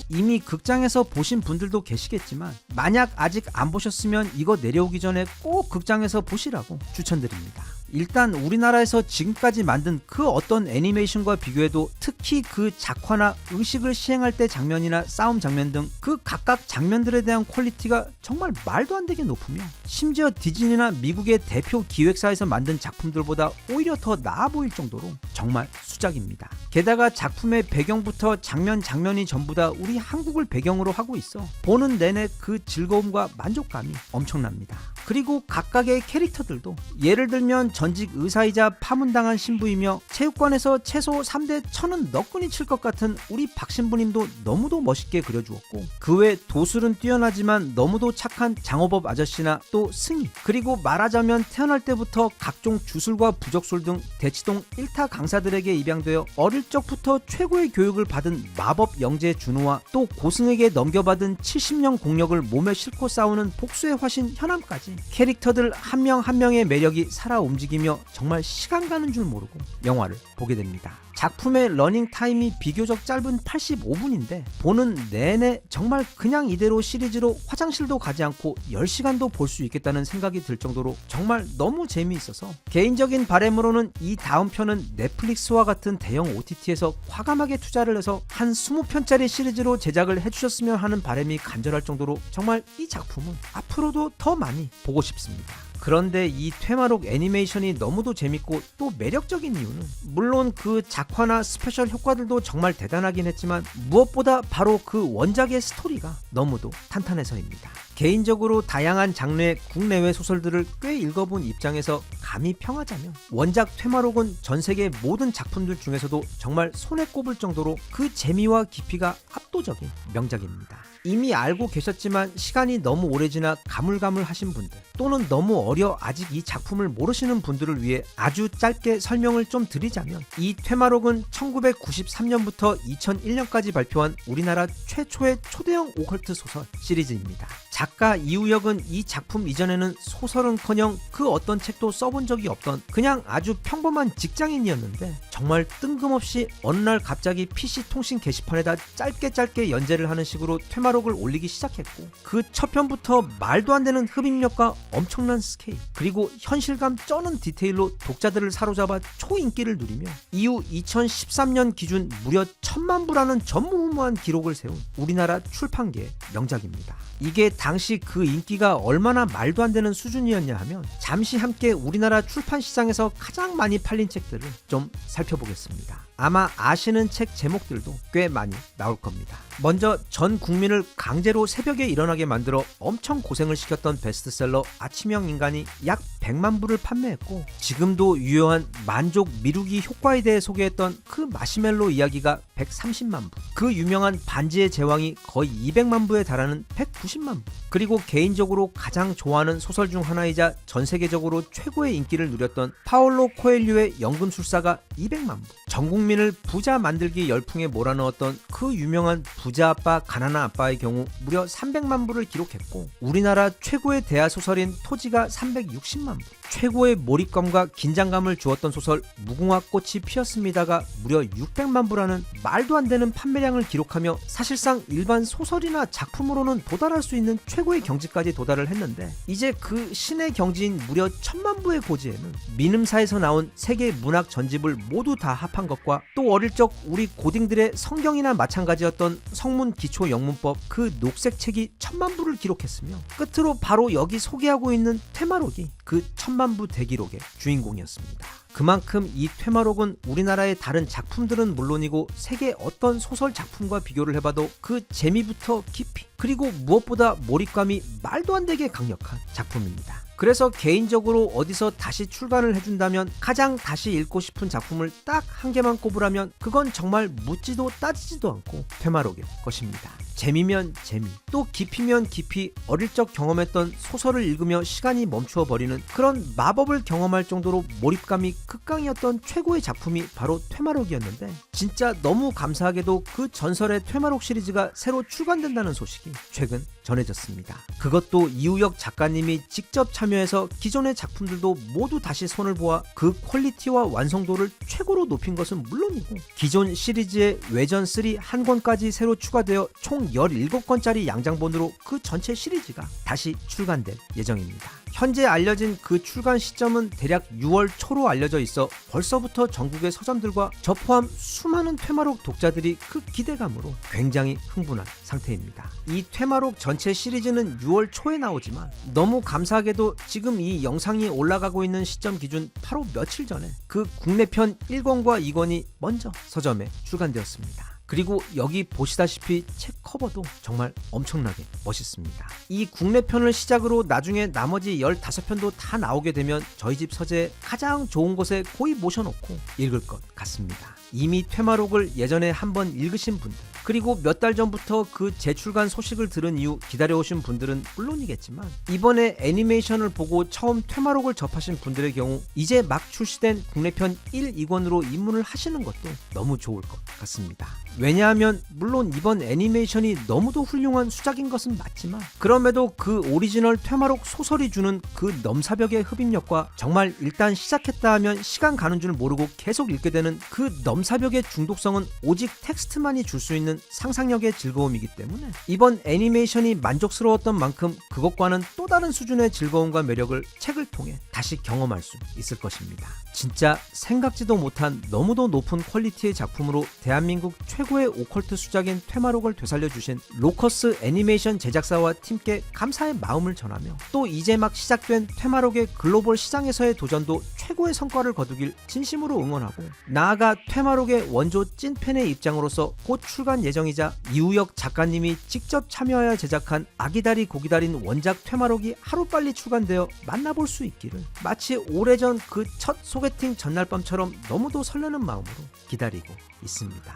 이미 극장에서 보신 분들도 계시겠지만 만약 아직 안 보셨으면 이거 내려오기 전에 꼭 극장에서 보시라고 추천드립니다. 일단 우리나라에서 지금까지 만든 그 어떤 애니메이션과 비교해도 특히 그 작화나 의식을 시행할 때 장면이나 싸움 장면 등 그 각각 장면들에 대한 퀄리티가 정말 말도 안 되게 높으며 심지어 디즈니나 미국의 대표 기획사에서 만든 작품들보다 오히려 더 나아 보일 정도로 정말 수작입니다. 게다가 작품의 배경부터 장면이 전부 다 우리 한국을 배경으로 하고 있어 보는 내내 그 즐거움과 만족감이 엄청납니다. 그리고 각각의 캐릭터들도 예를 들면 전직 의사이자 파문당한 신부이며 체육관에서 최소 3대 1000은 너끈히 칠 것 같은 우리 박 신부님도 너무도 멋있게 그려주었고 그 외 도술은 뛰어나지만 너무도 착한 장호법 아저씨나 또 승희, 그리고 말하자면 태어날 때부터 각종 주술과 부적술 등 대치동 1타 강사들에게 입양되어 어릴 적부터 최고의 교육을 받은 마법 영재 준우와 또 고승에게 넘겨받은 70년 공력을 몸에 싣고 싸우는 복수의 화신 현암까지 캐릭터들 한 명 한 명의 매력이 살아 움직이며 정말 시간 가는 줄 모르고 영화를 보게 됩니다. 작품의 러닝 타임이 비교적 짧은 85분인데 보는 내내 정말 그냥 이대로 시리즈로 화장실도 가지 않고 10시간도 볼 수 있겠다는 생각이 들 정도로 정말 너무 재미있어서 개인적인 바람으로는 이 다음 편은 넷플릭스와 같은 대형 OTT에서 과감하게 투자를 해서 한 20편짜리 시리즈로 제작을 해주셨으면 하는 바람이 간절할 정도로 정말 이 작품은 앞으로도 더 많이 보고 싶습니다. 그런데 이 퇴마록 애니메이션이 너무도 재밌고 또 매력적인 이유는 물론 그 작화나 스페셜 효과들도 정말 대단하긴 했지만 무엇보다 바로 그 원작의 스토리가 너무도 탄탄해서입니다. 개인적으로 다양한 장르의 국내외 소설들을 꽤 읽어본 입장에서 감히 평하자면 원작 퇴마록은 전 세계 모든 작품들 중에서도 정말 손에 꼽을 정도로 그 재미와 깊이가 압도적인 명작입니다. 이미 알고 계셨지만 시간이 너무 오래 지나 가물가물하신 분들 또는 너무 어려 아직 이 작품을 모르시는 분들을 위해 아주 짧게 설명을 좀 드리자면 이 퇴마록은 1993년부터 2001년까지 발표한 우리나라 최초의 초대형 오컬트 소설 시리즈입니다. 작가 이우혁은 이 작품 이전에는 소설은커녕 그 어떤 책도 써본 적이 없던 그냥 아주 평범한 직장인이었는데 정말 뜬금없이 어느 날 갑자기 PC 통신 게시판에다 짧게 연재를 하는 식으로 퇴마록을 올리기 시작했고 그 첫 편부터 말도 안 되는 흡입력과 엄청난 스케일 그리고 현실감 쩌는 디테일로 독자들을 사로잡아 초인기를 누리며 이후 2013년 기준 무려 1000만 부라는 전무후무한 기록을 세운 우리나라 출판계의 명작입니다. 이게 당시 그 인기가 얼마나 말도 안 되는 수준이었냐 하면 잠시 함께 우리나라 출판 시장에서 가장 많이 팔린 책들을 좀 살펴보겠습니다. 아마 아시는 책 제목들도 꽤 많이 나올 겁니다. 먼저 전 국민을 강제로 새벽에 일어나게 만들어 엄청 고생을 시켰던 베스트셀러 아침형 인간이 약 100만 부를 판매했고 지금도 유효한 만족 미루기 효과에 대해 소개했던 그 마시멜로 이야기가 130만 부, 그 유명한 반지의 제왕이 거의 200만 부에 달하는 190만 부, 그리고 개인적으로 가장 좋아하는 소설 중 하나이자 전 세계적으로 최고의 인기를 누렸던 파올로 코엘류의 연금술사가 200만 부, 전 국민을 부자 만들기 열풍에 몰아넣었던 그 유명한 부자 아빠 가난한 아빠의 경우 무려 300만 부를 기록했고 우리나라 최고의 대하소설인 토지가 360만 부, 최고의 몰입감과 긴장감을 주었던 소설 무궁화 꽃이 피었습니다가 무려 600만 부라는 말도 안 되는 판매량을 기록하며 사실상 일반 소설이나 작품으로는 도달할 수 있는 최고의 경지까지 도달을 했는데 이제 그 신의 경지인 무려 1000만 부의 고지에는 민음사에서 나온 세계 문학 전집을 모두 다 합한 것과 또 어릴 적 우리 고딩들의 성경이나 마찬가지였던 성문 기초 영문법 그 녹색 책이 1000만 부를 기록했으며 끝으로 바로 여기 소개하고 있는 퇴마록이 그 1000만 부 대기록의 주인공이었습니다. 그만큼 이 퇴마록은 우리나라의 다른 작품들은 물론이고 세계 어떤 소설 작품과 비교를 해봐도 그 재미부터 깊이 그리고 무엇보다 몰입감이 말도 안 되게 강력한 작품입니다. 그래서 개인적으로 어디서 다시 출간을 해준다면 가장 다시 읽고 싶은 작품을 딱 한 개만 꼽으라면 그건 정말 묻지도 따지지도 않고 퇴마록일 것입니다. 재미면 재미, 또 깊이면 깊이 어릴 적 경험했던 소설을 읽으며 시간이 멈추어 버리는 그런 마법을 경험할 정도로 몰입감이 극강이었던 최고의 작품이 바로 퇴마록이었는데 진짜 너무 감사하게도 그 전설의 퇴마록 시리즈가 새로 출간된다는 소식이 최근 전해졌습니다. 그것도 이우혁 작가님이 직접 참여해서 기존의 작품들도 모두 다시 손을 보아 그 퀄리티와 완성도를 최고로 높인 것은 물론이고 기존 시리즈의 외전 3 한 권까지 새로 추가되어 총 17권짜리 양장본으로 그 전체 시리즈가 다시 출간될 예정입니다. 현재 알려진 그 출간 시점은 대략 6월 초로 알려져 있어 벌써부터 전국의 서점들과 저 포함 수많은 퇴마록 독자들이 그 기대감으로 굉장히 흥분한 상태입니다. 이 퇴마록 전체 시리즈는 6월 초에 나오지만 너무 감사하게도 지금 이 영상이 올라가고 있는 시점 기준 바로 며칠 전에 그 국내편 1권과 2권이 먼저 서점에 출간되었습니다. 그리고 여기 보시다시피 책 커버도 정말 엄청나게 멋있습니다. 이 국내편을 시작으로 나중에 나머지 15편도 다 나오게 되면 저희 집 서재에 가장 좋은 곳에 고이 모셔놓고 읽을 것 같습니다. 이미 퇴마록을 예전에 한번 읽으신 분들 그리고 몇 달 전부터 그 재출간 소식을 들은 이후 기다려오신 분들은 물론이겠지만 이번에 애니메이션을 보고 처음 퇴마록을 접하신 분들의 경우 이제 막 출시된 국내편 1, 2권으로 입문을 하시는 것도 너무 좋을 것 같습니다. 왜냐하면 물론 이번 애니메이션이 너무도 훌륭한 수작인 것은 맞지만 그럼에도 그 오리지널 퇴마록 소설이 주는 그 넘사벽의 흡입력과 정말 일단 시작했다 하면 시간 가는 줄 모르고 계속 읽게 되는 그 넘사벽의 중독성은 오직 텍스트만이 줄 수 있는 상상력의 즐거움이기 때문에 이번 애니메이션이 만족스러웠던 만큼 그것과는 또 다른 수준의 즐거움과 매력을 책을 통해 다시 경험할 수 있을 것입니다. 진짜 생각지도 못한 너무도 높은 퀄리티의 작품으로 대한민국 최고의 오컬트 수작인 퇴마록을 되살려주신 로커스 애니메이션 제작사와 팀께 감사의 마음을 전하며 또 이제 막 시작된 퇴마록의 글로벌 시장에서의 도전도 최고의 성과를 거두길 진심으로 응원하고 나아가 퇴마록의 원조 찐팬의 입장으로서 곧 출간 예정이자 이우혁 작가님이 직접 참여하여 제작한 아기다리 고기다린 원작 퇴마록이 하루빨리 출간되어 만나볼 수 있기를 마치 오래전 그 첫 소개팅 전날 밤처럼 너무도 설레는 마음으로 기다리고 있습니다.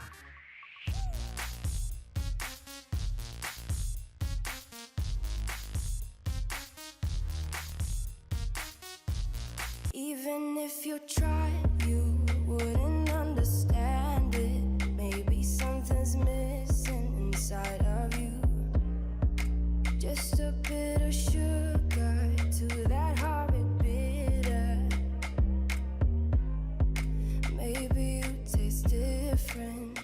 Even if you tried, you wouldn't understand it. Maybe something's missing inside of you. Just a bit sugar to that horrid bitter. Maybe you taste different.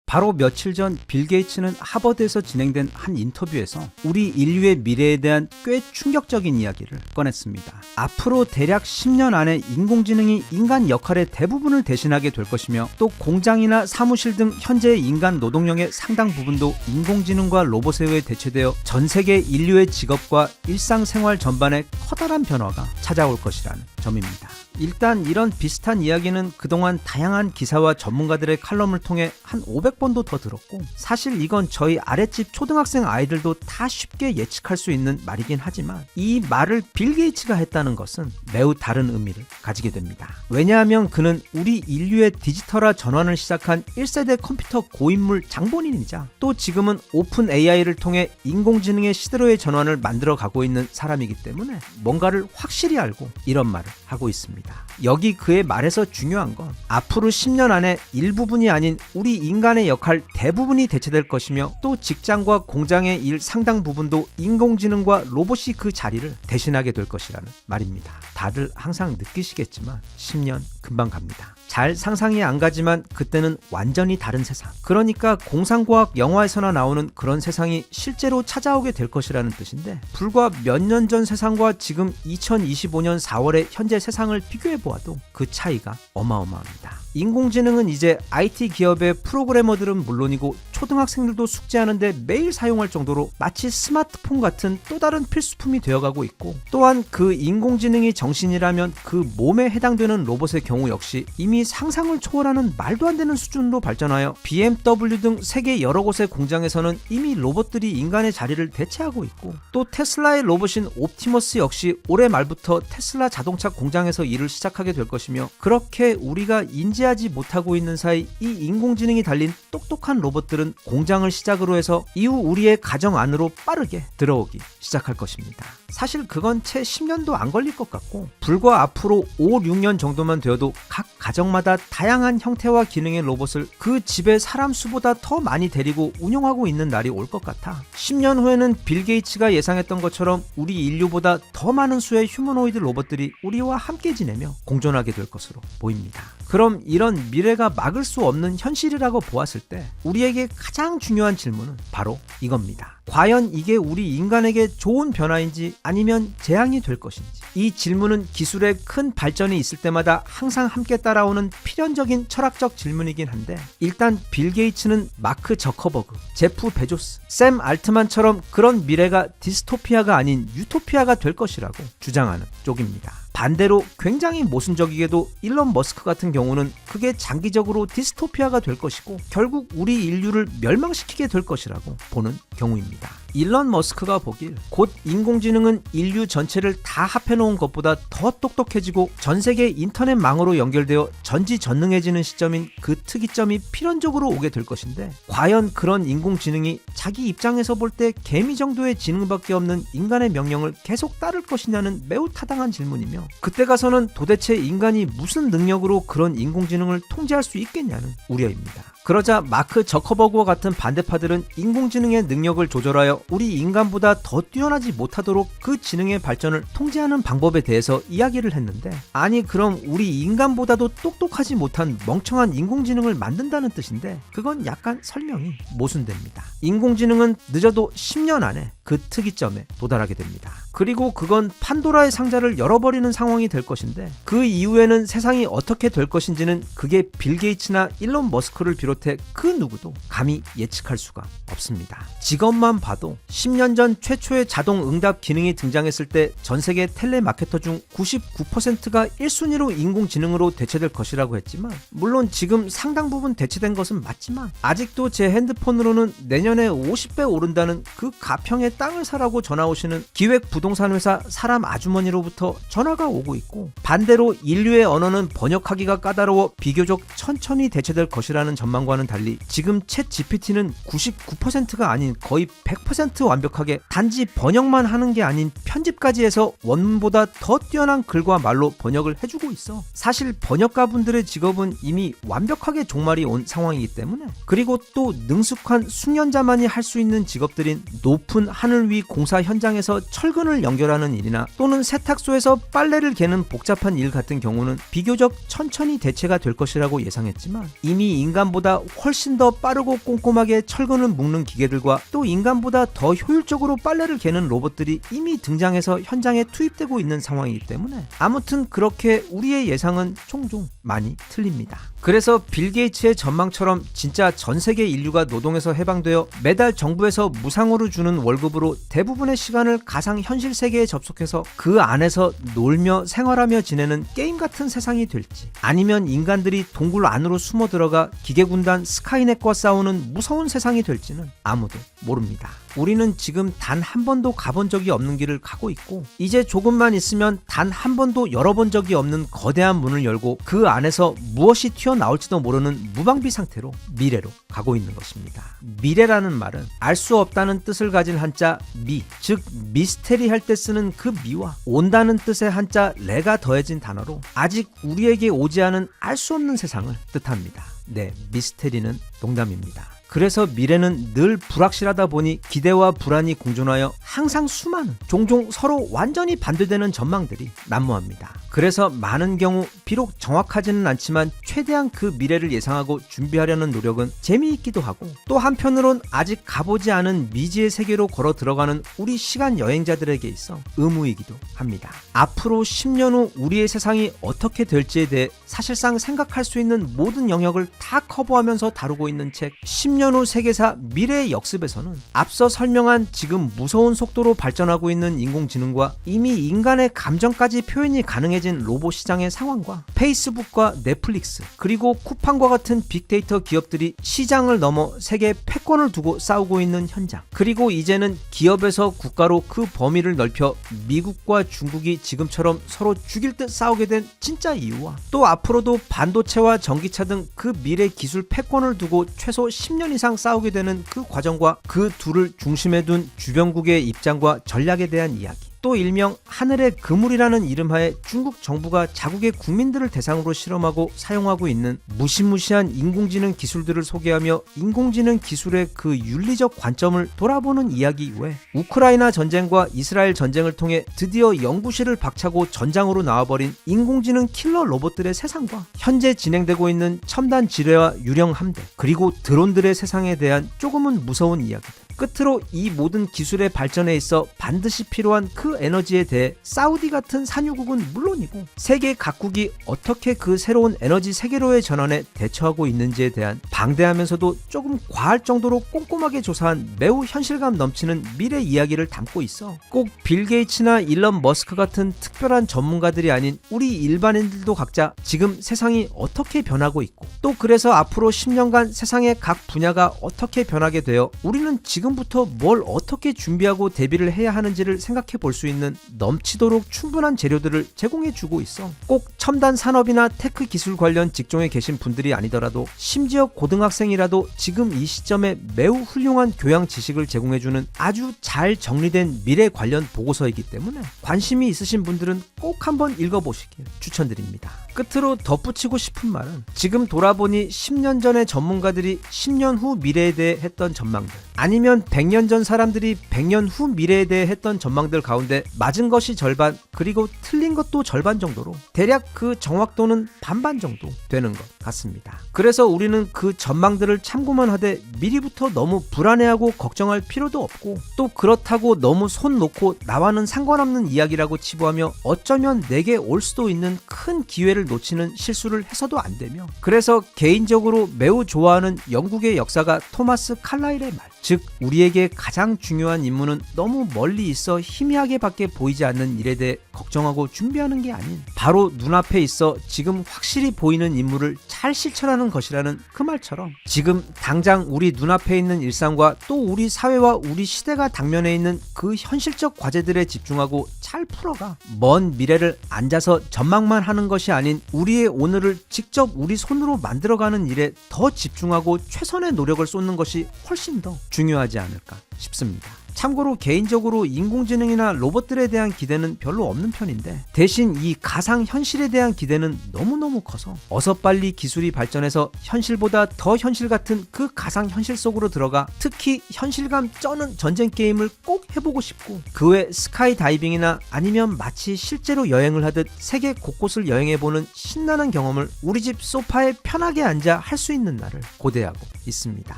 바로 며칠 전 빌 게이츠는 하버드에서 진행된 한 인터뷰에서 우리 인류의 미래에 대한 꽤 충격적인 이야기를 꺼냈습니다. 앞으로 대략 10년 안에 인공지능이 인간 역할의 대부분을 대신하게 될 것이며 또 공장이나 사무실 등 현재의 인간 노동력의 상당 부분도 인공지능과 로봇에 의해 대체되어 전 세계 인류의 직업과 일상생활 전반에 커다란 변화가 찾아올 것이라는 점입니다. 일단 이런 비슷한 이야기는 그동안 다양한 기사와 전문가들의 칼럼을 통해 한 500번도 더 들었고 사실 이건 저희 아랫집 초등학생 아이들도 다 쉽게 예측할 수 있는 말이긴 하지만 이 말을 빌 게이츠가 했다는 것은 매우 다른 의미를 가지게 됩니다. 왜냐하면 그는 우리 인류의 디지털화 전환을 시작한 1세대 컴퓨터 고인물 장본인이자 또 지금은 오픈 AI를 통해 인공지능의 시대로의 전환을 만들어 가고 있는 사람이기 때문에 뭔가를 확실히 알고 이런 말을 하고 있습니다. 여기 그의 말에서 중요한 건 앞으로 10년 안에 일부분이 아닌 우리 인간의 역할 대부분이 대체될 것이며 또 직장과 공장의 일 상당 부분도 인공지능과 로봇이 그 자리를 대신하게 될 것이라는 말입니다. 다들 항상 느끼시겠지만 10년 금방 갑니다. 잘 상상이 안 가지만 그때는 완전히 다른 세상. 그러니까 공상과학 영화에서나 나오는 그런 세상이 실제로 찾아오게 될 것이라는 뜻인데 불과 몇 년 전 세상과 지금 2025년 4월의 현재 세상을 비교해 보아도 그 차이가 어마어마합니다. 인공지능은 이제 IT 기업의 프로그래머들은 물론이고 초등학생들도 숙제하는데 매일 사용할 정도로 마치 스마트폰 같은 또 다른 필수품이 되어가고 있고 또한 그 인공지능이 정신이라면 그 몸에 해당되는 로봇의 경우 역시 이미 상상을 초월하는 말도 안 되는 수준으로 발전하여 BMW 등 세계 여러 곳의 공장에서는 이미 로봇들이 인간의 자리를 대체하고 있고 또 테슬라의 로봇인 옵티머스 역시 올해 말부터 테슬라 자동차 공장에서 일을 시작하게 될 것이며 그렇게 우리가 인지하지 못하고 있는 사이 이 인공지능이 달린 똑똑한 로봇들은 공장을 시작으로 해서 이후 우리의 가정 안으로 빠르게 들어오기 시작할 것입니다. 사실 그건 채 10년도 안 걸릴 것 같고 불과 앞으로 5, 6년 정도만 되어도 각 가정마다 다양한 형태와 기능의 로봇을 그 집의 사람 수보다 더 많이 데리고 운영하고 있는 날이 올 것 같아 10년 후에는 빌 게이츠가 예상했던 것처럼 우리 인류보다 더 많은 수의 휴머노이드 로봇들이 우리와 함께 지내며 공존하게 될 것으로 보입니다. 그럼 이런 미래가 막을 수 없는 현실이라고 보았을 때 우리에게 가장 중요한 질문은 바로 이겁니다. 과연 이게 우리 인간에게 좋은 변화인지 아니면 재앙이 될 것인지 이 질문은 기술의 큰 발전이 있을 때마다 항상 함께 따라오는 필연적인 철학적 질문이긴 한데 일단 빌 게이츠는 마크 저커버그, 제프 베조스, 샘 알트만처럼 그런 미래가 디스토피아가 아닌 유토피아가 될 것이라고 주장하는 쪽입니다. 반대로 굉장히 모순적이게도 일론 머스크 같은 경우는 그게 장기적으로 디스토피아가 될 것이고 결국 우리 인류를 멸망시키게 될 것이라고 보는 경우입니다. 일론 머스크가 보길 곧 인공지능은 인류 전체를 다 합해놓은 것보다 더 똑똑해지고 전 세계 인터넷망으로 연결되어 전지전능해지는 시점인 그 특이점이 필연적으로 오게 될 것인데 과연 그런 인공지능이 자기 입장에서 볼 때 개미 정도의 지능밖에 없는 인간의 명령을 계속 따를 것이냐는 매우 타당한 질문이며 그때 가서는 도대체 인간이 무슨 능력으로 그런 인공지능을 통제할 수 있겠냐는 우려입니다. 그러자 마크 저커버그와 같은 반대파들은 인공지능의 능력을 조절하여 우리 인간보다 더 뛰어나지 못하도록 그 지능의 발전을 통제하는 방법에 대해서 이야기를 했는데 아니 그럼 우리 인간보다도 똑똑하지 못한 멍청한 인공지능을 만든다는 뜻인데 그건 약간 설명이 모순됩니다. 인공지능은 늦어도 10년 안에 그 특이점에 도달하게 됩니다. 그리고 그건 판도라의 상자를 열어버리는 상황이 될 것인데 그 이후에는 세상이 어떻게 될 것인지는 그게 빌 게이츠나 일론 머스크를 비롯해 그 누구도 감히 예측할 수가 없습니다. 직업만 봐도 10년 전 최초의 자동 응답 기능이 등장했을 때 전 세계 텔레마케터 중 99%가 1순위로 인공지능으로 대체될 것이라고 했지만 물론 지금 상당 부분 대체된 것은 맞지만 아직도 제 핸드폰으로는 내년에 50배 오른다는 그 가평의 땅을 사라고 전화 오시는 기획 부동산 회사 사람 아주머니로부터 전화가 오고 있고 반대로 인류의 언어는 번역하기가 까다로워 비교적 천천히 대체될 것이라는 전망과는 달리 지금 챗 GPT는 99%가 아닌 거의 100% 완벽하게 단지 번역만 하는 게 아닌 편집까지 해서 원문보다 더 뛰어난 글과 말로 번역을 해주고 있어. 사실 번역가분들의 직업은 이미 완벽하게 종말이 온 상황이기 때문에 그리고 또 능숙한 숙련자만이 할 수 있는 직업들인 높은 하늘 위 공사 현장에서 철근을 연결하는 일이나 또는 세탁소에서 빨래를 개는 복잡한 일 같은 경우는 비교적 천천히 대체가 될 것이라고 예상했지만 이미 인간보다 훨씬 더 빠르고 꼼꼼하게 철근을 묶는 기계들과 또 인간보다 더 효율적으로 빨래를 개는 로봇들이 이미 등장해서 현장에 투입되고 있는 상황이기 때문에 아무튼 그렇게 우리의 예상은 종종 많이 틀립니다. 그래서 빌 게이츠의 전망처럼 진짜 전 세계 인류가 노동에서 해방되어 매달 정부에서 무상으로 주는 월급으로 대부분의 시간을 가상 현실 세계에 접속해서 그 안에서 놀며 생활하며 지내는 게임 같은 세상이 될지, 아니면 인간들이 동굴 안으로 숨어 들어가 기계군단 스카이넷과 싸우는 무서운 세상이 될지는 아무도 모릅니다. 우리는 지금 단 한 번도 가본 적이 없는 길을 가고 있고, 이제 조금만 있으면 단 한 번도 열어본 적이 없는 거대한 문을 열고 그 안에서 무엇이 튀어나올지도 모르는 무방비 상태로 미래로 가고 있는 것입니다. 미래라는 말은 알 수 없다는 뜻을 가진 한자 미, 즉 미스테리 할 때 쓰는 그 미와 온다는 뜻의 한자 레가 더해진 단어로 아직 우리에게 오지 않은 알 수 없는 세상을 뜻합니다. 네, 미스테리는 농담입니다. 그래서 미래는 늘 불확실하다 보니 기대와 불안이 공존하여 항상 수많은, 종종 서로 완전히 반대되는 전망들이 난무합니다. 그래서 많은 경우 비록 정확하지는 않지만 최대한 그 미래를 예상하고 준비하려는 노력은 재미있기도 하고, 또 한편으론 아직 가보지 않은 미지의 세계로 걸어 들어가는 우리 시간 여행자들에게 있어 의무이기도 합니다. 앞으로 10년 후 우리의 세상이 어떻게 될지에 대해 사실상 생각할 수 있는 모든 영역을 다 커버하면서 다루고 있는 책 10년 후 세계사 미래의 역습에서는 앞서 설명한 지금 무서운 속도로 발전하고 있는 인공지능과 이미 인간의 감정까지 표현이 가능해진 로봇 시장의 상황과 페이스북과 넷플릭스 그리고 쿠팡과 같은 빅데이터 기업들이 시장을 넘어 세계 패권을 두고 싸우고 있는 현장, 그리고 이제는 기업에서 국가로 그 범위를 넓혀 미국과 중국이 지금처럼 서로 죽일 듯 싸우게 된 진짜 이유와, 또 앞으로도 반도체와 전기차 등 그 미래 기술 패권을 두고 최소 10년 이상 싸우게 되는 그 과정과 그 둘을 중심에 둔 주변국의 입장과 전략에 대한 이야기, 또 일명 하늘의 그물이라는 이름하에 중국 정부가 자국의 국민들을 대상으로 실험하고 사용하고 있는 무시무시한 인공지능 기술들을 소개하며 인공지능 기술의 그 윤리적 관점을 돌아보는 이야기 외에 우크라이나 전쟁과 이스라엘 전쟁을 통해 드디어 연구실을 박차고 전장으로 나와버린 인공지능 킬러 로봇들의 세상과 현재 진행되고 있는 첨단 지뢰와 유령 함대 그리고 드론들의 세상에 대한 조금은 무서운 이야기들, 끝으로 이 모든 기술의 발전에 있어 반드시 필요한 그 에너지에 대해 사우디 같은 산유국은 물론이고 세계 각국이 어떻게 그 새로운 에너지 세계로의 전환에 대처하고 있는지에 대한 방대하면서도 조금 과할 정도로 꼼꼼하게 조사한 매우 현실감 넘치는 미래 이야기를 담고 있어 꼭 빌 게이츠나 일론 머스크 같은 특별한 전문가들이 아닌 우리 일반인들도 각자 지금 세상이 어떻게 변하고 있고, 또 그래서 앞으로 10년간 세상의 각 분야가 어떻게 변하게 되어 우리는 지금부터 뭘 어떻게 준비하고 대비를 해야 하는지를 생각해 볼 수 있는 넘치도록 충분한 재료들을 제공해 주고 있어 꼭 첨단 산업이나 테크 기술 관련 직종에 계신 분들이 아니더라도 심지어 고등학생이라도 지금 이 시점에 매우 훌륭한 교양 지식을 제공해 주는 아주 잘 정리된 미래 관련 보고서이기 때문에 관심이 있으신 분들은 꼭 한번 읽어보시길 추천드립니다. 끝으로 덧붙이고 싶은 말은 지금 돌아보니 10년 전의 전문가들이 10년 후 미래에 대해 했던 전망들, 아니면 100년 전 사람들이 100년 후 미래에 대해 했던 전망들 가운데 맞은 것이 절반 그리고 틀린 것도 절반 정도로 대략 그 정확도는 반반 정도 되는 것 같습니다. 그래서 우리는 그 전망들을 참고만 하되 미리부터 너무 불안해하고 걱정할 필요도 없고, 또 그렇다고 너무 손 놓고 나와는 상관없는 이야기라고 치부하며 어쩌면 내게 올 수도 있는 큰 기회를 놓치는 실수를 해서도 안 되며, 그래서 개인적으로 매우 좋아하는 영국의 역사가 토마스 칼라일의 말, 즉 우리에게 가장 중요한 임무는 너무 멀리 있어 희미하게밖에 보이지 않는 일에 대해 걱정하고 준비하는 게 아닌 바로 눈앞에 있어 지금 확실히 보이는 임무를 잘 실천하는 것이라는 그 말처럼 지금 당장 우리 눈앞에 있는 일상과 또 우리 사회와 우리 시대가 당면해 있는 그 현실적 과제들에 집중하고 잘 풀어가 먼 미래를 앉아서 전망만 하는 것이 아닌 우리의 오늘을 직접 우리 손으로 만들어가는 일에 더 집중하고 최선의 노력을 쏟는 것이 훨씬 더 중요하지 않을까 싶습니다. 참고로 개인적으로 인공지능이나 로봇들에 대한 기대는 별로 없는 편인데 대신 이 가상현실에 대한 기대는 너무너무 커서 어서 빨리 기술이 발전해서 현실보다 더 현실 같은 그 가상현실 속으로 들어가 특히 현실감 쩌는 전쟁 게임을 꼭 해보고 싶고 그 외 스카이 다이빙이나 아니면 마치 실제로 여행을 하듯 세계 곳곳을 여행해보는 신나는 경험을 우리 집 소파에 편하게 앉아 할 수 있는 날을 고대하고 있습니다.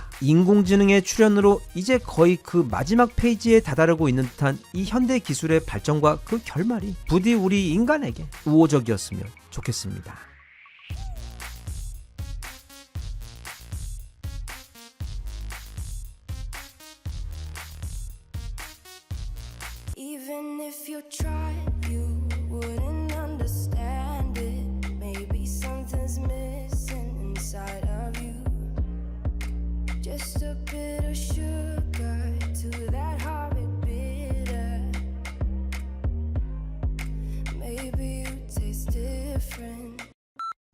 인공지능의 출현으로 이제 거의 그 마지막 페이지에 다다르고 있는 듯한 이 현대 기술의 발전과 그 결말이 부디 우리 인간에게 우호적이었으면 좋겠습니다. Even if you tried, you wouldn't understand it. Maybe something's missing inside of you. Just a bit of sugar to that horrid bitter. Maybe you taste different.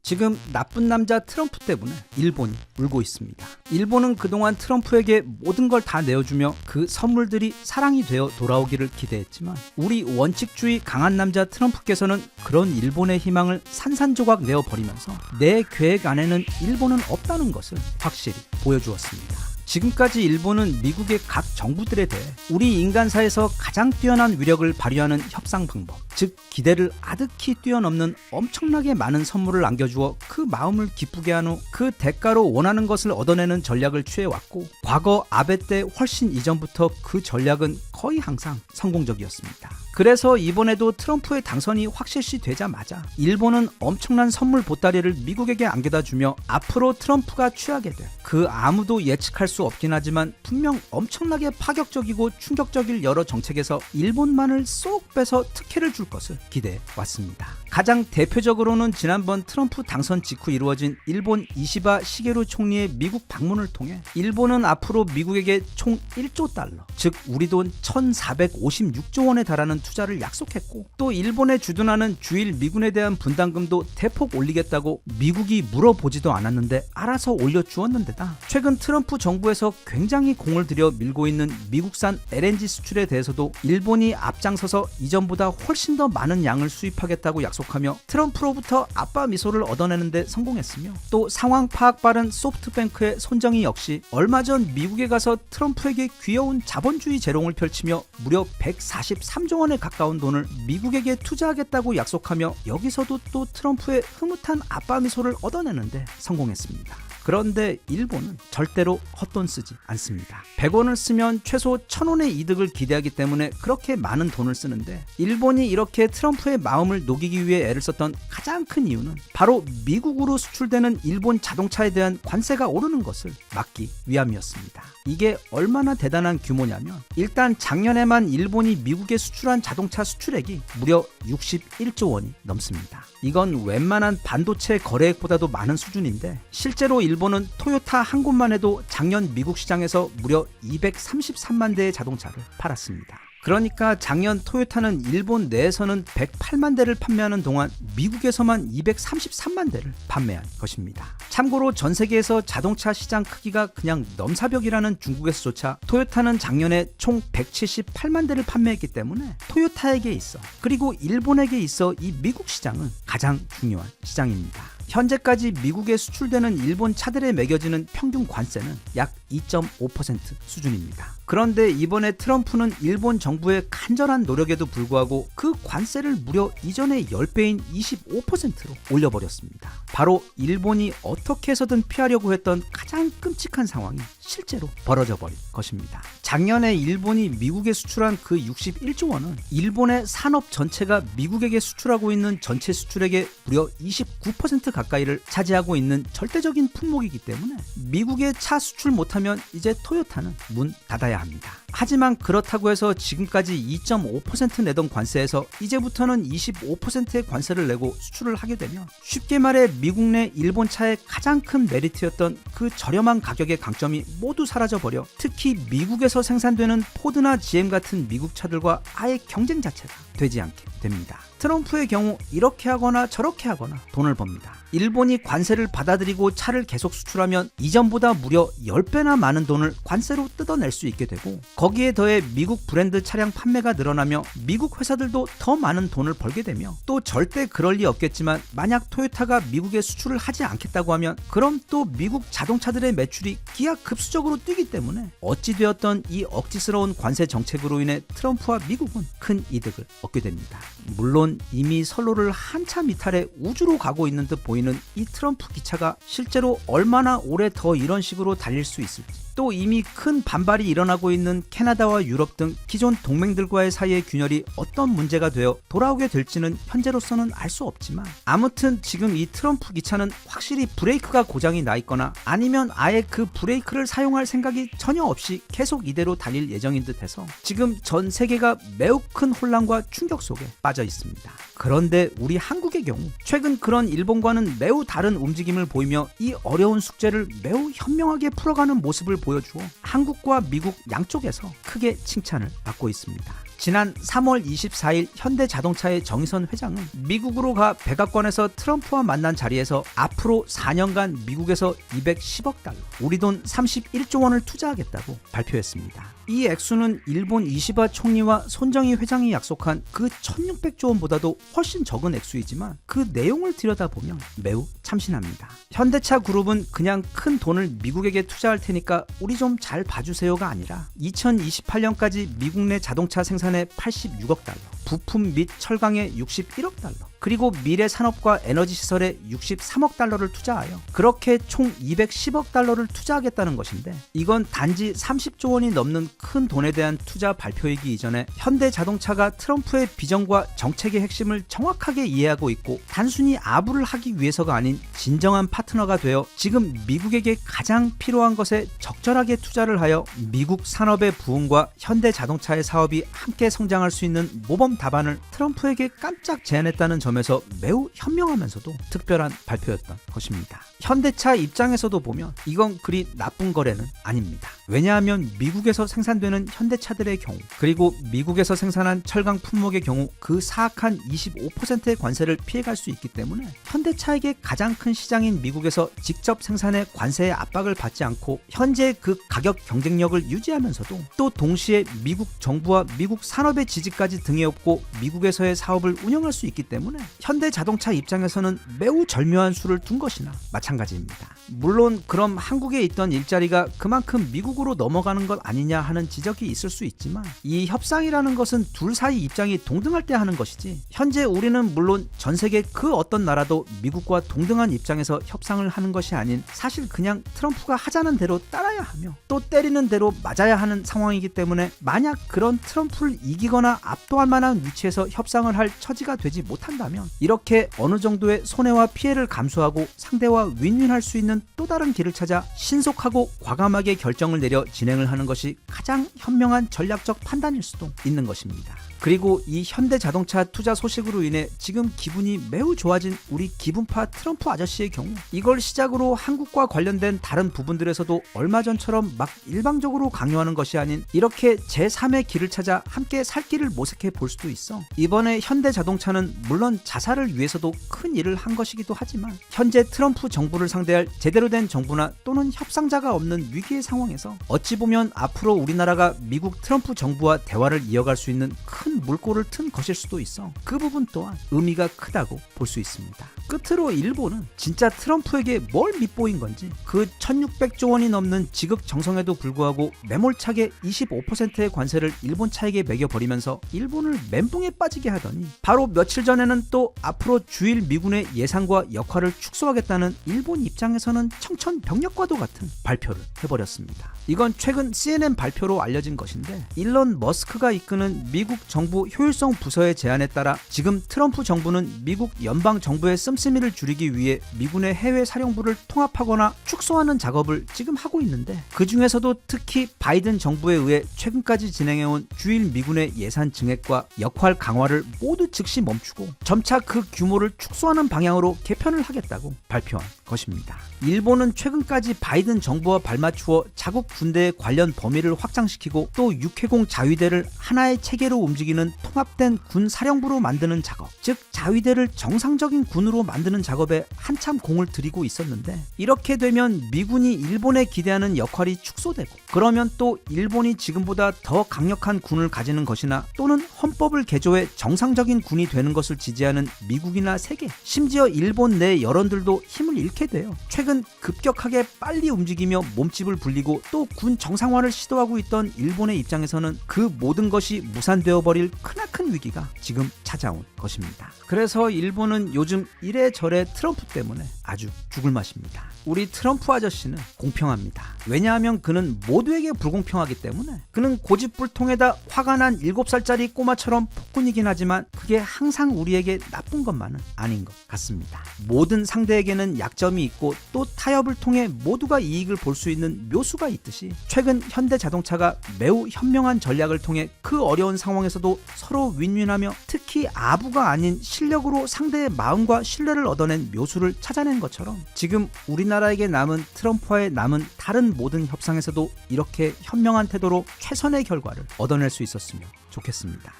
지금 나쁜 남자 트럼프 때문에 일본이 울고 있습니다. 일본은 그동안 트럼프에게 모든 걸 다 내어주며 그 선물들이 사랑이 되어 돌아오기를 기대했지만 우리 원칙주의 강한 남자 트럼프께서는 그런 일본의 희망을 산산조각 내어버리면서 내 계획 안에는 일본은 없다는 것을 확실히 보여주었습니다. 지금까지 일본은 미국의 각 정부들에 대해 우리 인간사에서 가장 뛰어난 위력을 발휘하는 협상 방법, 즉 기대를 아득히 뛰어넘는 엄청나게 많은 선물을 안겨주어 그 마음을 기쁘게 한 후 그 대가로 원하는 것을 얻어내는 전략을 취해왔고 과거 아베 때 훨씬 이전부터 그 전략은 거의 항상 성공적이었습니다. 그래서 이번에도 트럼프의 당선이 확실시 되자마자 일본은 엄청난 선물 보따리를 미국에게 안겨다 주며 앞으로 트럼프가 취하게 될 그 아무도 예측할 수 없긴 하지만 분명 엄청나게 파격적이고 충격적일 여러 정책에서 일본만을 쏙 빼서 특혜를 줄 것을 기대해 왔습니다. 가장 대표적으로는 지난번 트럼프 당선 직후 이루어진 일본 이시바 시게루 총리의 미국 방문을 통해 일본은 앞으로 미국에게 총 1조 달러, 즉 우리 돈 1,456조 원에 달하는 투자를 약속했고 또 일본에 주둔하는 주일 미군에 대한 분담금도 대폭 올리겠다고 미국이 물어보지도 않았는데 알아서 올려주었는데다 최근 트럼프 정부에서 굉장히 공을 들여 밀고 있는 미국산 LNG 수출에 대해서도 일본이 앞장서서 이전보다 훨씬 더 많은 양을 수입하겠다고 약속하며 트럼프로부터 아빠 미소를 얻어내는 데 성공했으며 또 상황 파악 빠른 소프트뱅크의 손정희 역시 얼마 전 미국에 가서 트럼프에게 귀여운 자본주의 재롱을 펼치며 무려 143조 원에 가까운 돈을 미국에게 투자하겠다고 약속하며 여기서도 또 트럼프의 흐뭇한 아빠 미소를 얻어내는데 성공했습니다. 그런데 일본은 절대로 헛돈 쓰지 않습니다. 100원을 쓰면 최소 1000원의 이득을 기대하기 때문에 그렇게 많은 돈을 쓰는데 일본이 이렇게 트럼프의 마음을 녹이기 위해 애를 썼던 가장 큰 이유는 바로 미국으로 수출되는 일본 자동차에 대한 관세가 오르는 것을 막기 위함이었습니다. 이게 얼마나 대단한 규모냐면 일단 작년에만 일본이 미국에 수출한 자동차 수출액이 무려 61조 원이 넘습니다. 이건 웬만한 반도체 거래액보다도 많은 수준인데 실제로 일본은 토요타 한 곳만 해도 작년 미국 시장에서 무려 233만 대의 자동차를 팔았습니다. 그러니까 작년 토요타는 일본 내에서는 108만 대를 판매하는 동안 미국에서만 233만 대를 판매한 것입니다. 참고로 전 세계에서 자동차 시장 크기가 그냥 넘사벽이라는 중국에서조차 토요타는 작년에 총 178만 대를 판매했기 때문에 토요타에게 있어 그리고 일본에게 있어 이 미국 시장은 가장 중요한 시장입니다. 현재까지 미국에 수출되는 일본 차들에 매겨지는 평균 관세는 약 2.5% 수준입니다. 그런데 이번에 트럼프는 일본 정부의 간절한 노력에도 불구하고 그 관세를 무려 이전의 10배인 25%로 올려버렸습니다. 바로 일본이 어떻게 해서든 피하려고 했던 가장 끔찍한 상황이 실제로 벌어져 버린 것입니다. 작년에 일본이 미국에 수출한 그 61조 원은 일본의 산업 전체가 미국에게 수출하고 있는 전체 수출액의 무려 29% 가까이를 차지하고 있는 절대적인 품목이기 때문에 미국에 차 수출 못하면 이제 토요타는 문 닫아야 합니다. 하지만 그렇다고 해서 지금까지 2.5% 내던 관세에서 이제부터는 25%의 관세를 내고 수출을 하게 되면 쉽게 말해 미국 내 일본 차의 가장 큰 메리트였던 그 저렴한 가격의 강점이 모두 사라져버려 특히 미국에서 생산되는 포드나 GM 같은 미국 차들과 아예 경쟁 자체가 되지 않게 됩니다. 트럼프의 경우 이렇게 하거나 저렇게 하거나 돈을 법니다. 일본이 관세를 받아들이고 차를 계속 수출하면 이전보다 무려 10배나 많은 돈을 관세로 뜯어낼 수 있게 되고, 거기에 더해 미국 브랜드 차량 판매가 늘어나며 미국 회사들도 더 많은 돈을 벌게 되며, 또 절대 그럴 리 없겠지만 만약 토요타가 미국에 수출을 하지 않겠다고 하면 그럼 또 미국 자동차들의 매출이 기하급수적으로 뛰기 때문에 어찌되었던 이 억지스러운 관세 정책으로 인해 트럼프와 미국은 큰 이득을 얻게 됩니다. 물론 이미 선로를 한참 이탈해 우주로 가고 있는 듯 보이는 이 트럼프 기차가 실제로 얼마나 오래 더 이런 식으로 달릴 수 있을지, 또 이미 큰 반발이 일어나고 있는 캐나다와 유럽 등 기존 동맹들과의 사이의 균열이 어떤 문제가 되어 돌아오게 될지는 현재로서는 알 수 없지만, 아무튼 지금 이 트럼프 기차는 확실히 브레이크가 고장이 나 있거나 아니면 아예 그 브레이크를 사용할 생각이 전혀 없이 계속 이대로 달릴 예정인 듯해서 지금 전 세계가 매우 큰 혼란과 충격 속에 빠져 있습니다. 그런데 우리 한국의 경우 최근 그런 일본과는 매우 다른 움직임을 보이며 이 어려운 숙제를 매우 현명하게 풀어가는 모습을 보여주어 한국과 미국 양쪽에서 크게 칭찬을 받고 있습니다. 지난 3월 24일 현대자동차의 정의선 회장은 미국으로 가 백악관에서 트럼프와 만난 자리에서 앞으로 4년간 미국에서 210억 달러, 우리 돈 31조 원을 투자하겠다고 발표했습니다. 이 액수는 일본 이시바 총리와 손정희 회장이 약속한 그 1600조 원보다도 훨씬 적은 액수이지만 그 내용을 들여다보면 매우 참신합니다. 현대차 그룹은 그냥 큰 돈을 미국에게 투자할 테니까 우리 좀 잘 봐주세요가 아니라 2028년까지 미국 내 자동차 생산에 86억 달러, 부품 및 철강에 61억 달러, 그리고 미래 산업과 에너지 시설에 63억 달러를 투자하여 그렇게 총 210억 달러를 투자하겠다는 것인데, 이건 단지 30조 원이 넘는 큰 돈에 대한 투자 발표이기 이전에 현대자동차가 트럼프의 비전과 정책의 핵심을 정확하게 이해하고 있고 단순히 아부를 하기 위해서가 아닌 진정한 파트너가 되어 지금 미국에게 가장 필요한 것에 적절하게 투자를 하여 미국 산업의 부흥과 현대자동차의 사업이 함께 성장할 수 있는 모범 답안을 트럼프에게 깜짝 제안했다는 점에서 매우 현명하면서도 특별한 발표였던 것입니다. 현대차 입장에서도 보면 이건 그리 나쁜 거래는 아닙니다. 왜냐하면 미국에서 생산되는 현대차들의 경우, 그리고 미국에서 생산한 철강 품목의 경우 그 사악한 25%의 관세를 피해갈 수 있기 때문에 현대차에게 가장 큰 시장인 미국에서 직접 생산해 관세의 압박을 받지 않고 현재 그 가격 경쟁력을 유지하면서도 또 동시에 미국 정부와 미국 산업의 지지까지 등에 업고 미국에서의 사업을 운영할 수 있기 때문에 현대자동차 입장에서는 매우 절묘한 수를 둔 것이나 마찬가지입니다. 물론 그럼 한국에 있던 일자리가 그만큼 미국으로 넘어가는 것 아니냐 하는 지적이 있을 수 있지만, 이 협상이라는 것은 둘 사이 입장이 동등할 때 하는 것이지, 현재 우리는 물론 전 세계 그 어떤 나라도 미국과 동등한 입장에서 협상을 하는 것이 아닌 사실 그냥 트럼프가 하자는 대로 따라야 하며 또 때리는 대로 맞아야 하는 상황이기 때문에, 만약 그런 트럼프를 이기거나 압도할 만한 위치에서 협상을 할 처지가 되지 못한다면 이렇게 어느 정도의 손해와 피해를 감수하고 상대와 윈윈할 수 있는 또 다른 길을 찾아 신속하고 과감하게 결정을 내려 진행을 하는 것이 가장 현명한 전략적 판단일 수도 있는 것입니다. 그리고 이 현대자동차 투자 소식으로 인해 지금 기분이 매우 좋아진 우리 기분파 트럼프 아저씨의 경우, 이걸 시작으로 한국과 관련된 다른 부분들에서도 얼마 전처럼 막 일방적으로 강요하는 것이 아닌 이렇게 제3의 길을 찾아 함께 살 길을 모색해 볼 수도 있어 이번에 현대자동차는 물론 자사를 위해서도 큰 일을 한 것이기도 하지만, 현재 트럼프 정부를 상대할 제대로 된 정부나 또는 협상자가 없는 위기의 상황에서 어찌 보면 앞으로 우리나라가 미국 트럼프 정부와 대화를 이어갈 수 있는 큰 물꼬를 튼 것일 수도 있어 그 부분 또한 의미가 크다고 볼 수 있습니다. 끝으로 일본은 진짜 트럼프에게 뭘 밉보인 건지, 그 1600조 원이 넘는 지급 정성에도 불구하고 매몰차게 25%의 관세를 일본 차에게 매겨버리면서 일본을 멘붕에 빠지게 하더니, 바로 며칠 전에는 또 앞으로 주일 미군의 예산과 역할을 축소하겠다는 일본 입장에서는 청천벽력과도 같은 발표를 해버렸습니다. 이건 최근 CNN 발표로 알려진 것인데, 일론 머스크가 이끄는 미국 정부 효율성 부서의 제안에 따라 지금 트럼프 정부는 미국 연방 정부의 씀씀이를 줄이기 위해 미군의 해외 사령부를 통합하거나 축소하는 작업을 지금 하고 있는데, 그 중에서도 특히 바이든 정부에 의해 최근까지 진행해온 주일 미군의 예산 증액과 역할 강화를 모두 즉시 멈추고 점차 그 규모를 축소하는 방향으로 개편을 하겠다고 발표한 것입니다. 일본은 최근까지 바이든 정부와 발맞추어 자국 군대의 관련 범위를 확장시키고 또 육해공 자위대를 하나의 체계로 움직이는 이르기는 통합된 군 사령부로 만드는 작업, 즉 자위대를 정상적인 군으로 만드는 작업에 한참 공을 들이고 있었는데, 이렇게 되면 미군이 일본에 기대하는 역할이 축소되고, 그러면 또 일본이 지금보다 더 강력한 군을 가지는 것이나 또는 헌법을 개조해 정상적인 군이 되는 것을 지지하는 미국이나 세계, 심지어 일본 내 여론들도 힘을 잃게 돼요. 최근 급격하게 빨리 움직이며 몸집을 불리고 또 군 정상화를 시도하고 있던 일본의 입장에서는 그 모든 것이 무산되어 버릴 크나큰 위기가 지금 찾아온 것입니다. 그래서 일본은 요즘 이래저래 트럼프 때문에 아주 죽을 맛입니다. 우리 트럼프 아저씨는 공평합니다. 왜냐하면 그는 모두에게 불공평하기 때문에. 그는 고집불통에다 화가 난 7살짜리 꼬마처럼 폭군이긴 하지만 그게 항상 우리에게 나쁜 것만은 아닌 것 같습니다. 모든 상대에게는 약점이 있고 또 타협을 통해 모두가 이익을 볼 수 있는 묘수가 있듯이, 최근 현대자동차가 매우 현명한 전략을 통해 그 어려운 상황에서도 서로 윈윈하며 특히 아부가 아닌 실력으로 상대의 마음과 신뢰를 얻어낸 묘수를 찾아낸 것처럼, 지금 우리나라에게 남은 트럼프와의 남은 다른 모든 협상에서도 이렇게 현명한 태도로 최선의 결과를 얻어낼 수 있었으면 좋겠습니다.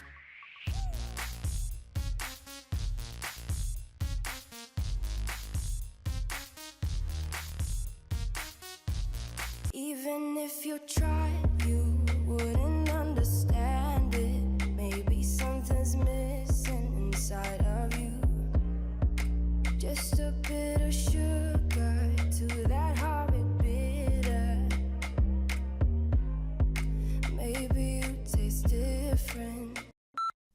Even if you tried, you wouldn't understand it. Maybe something's missing inside of you. Just a bit of sugar to that horrid bitter. Maybe you taste different.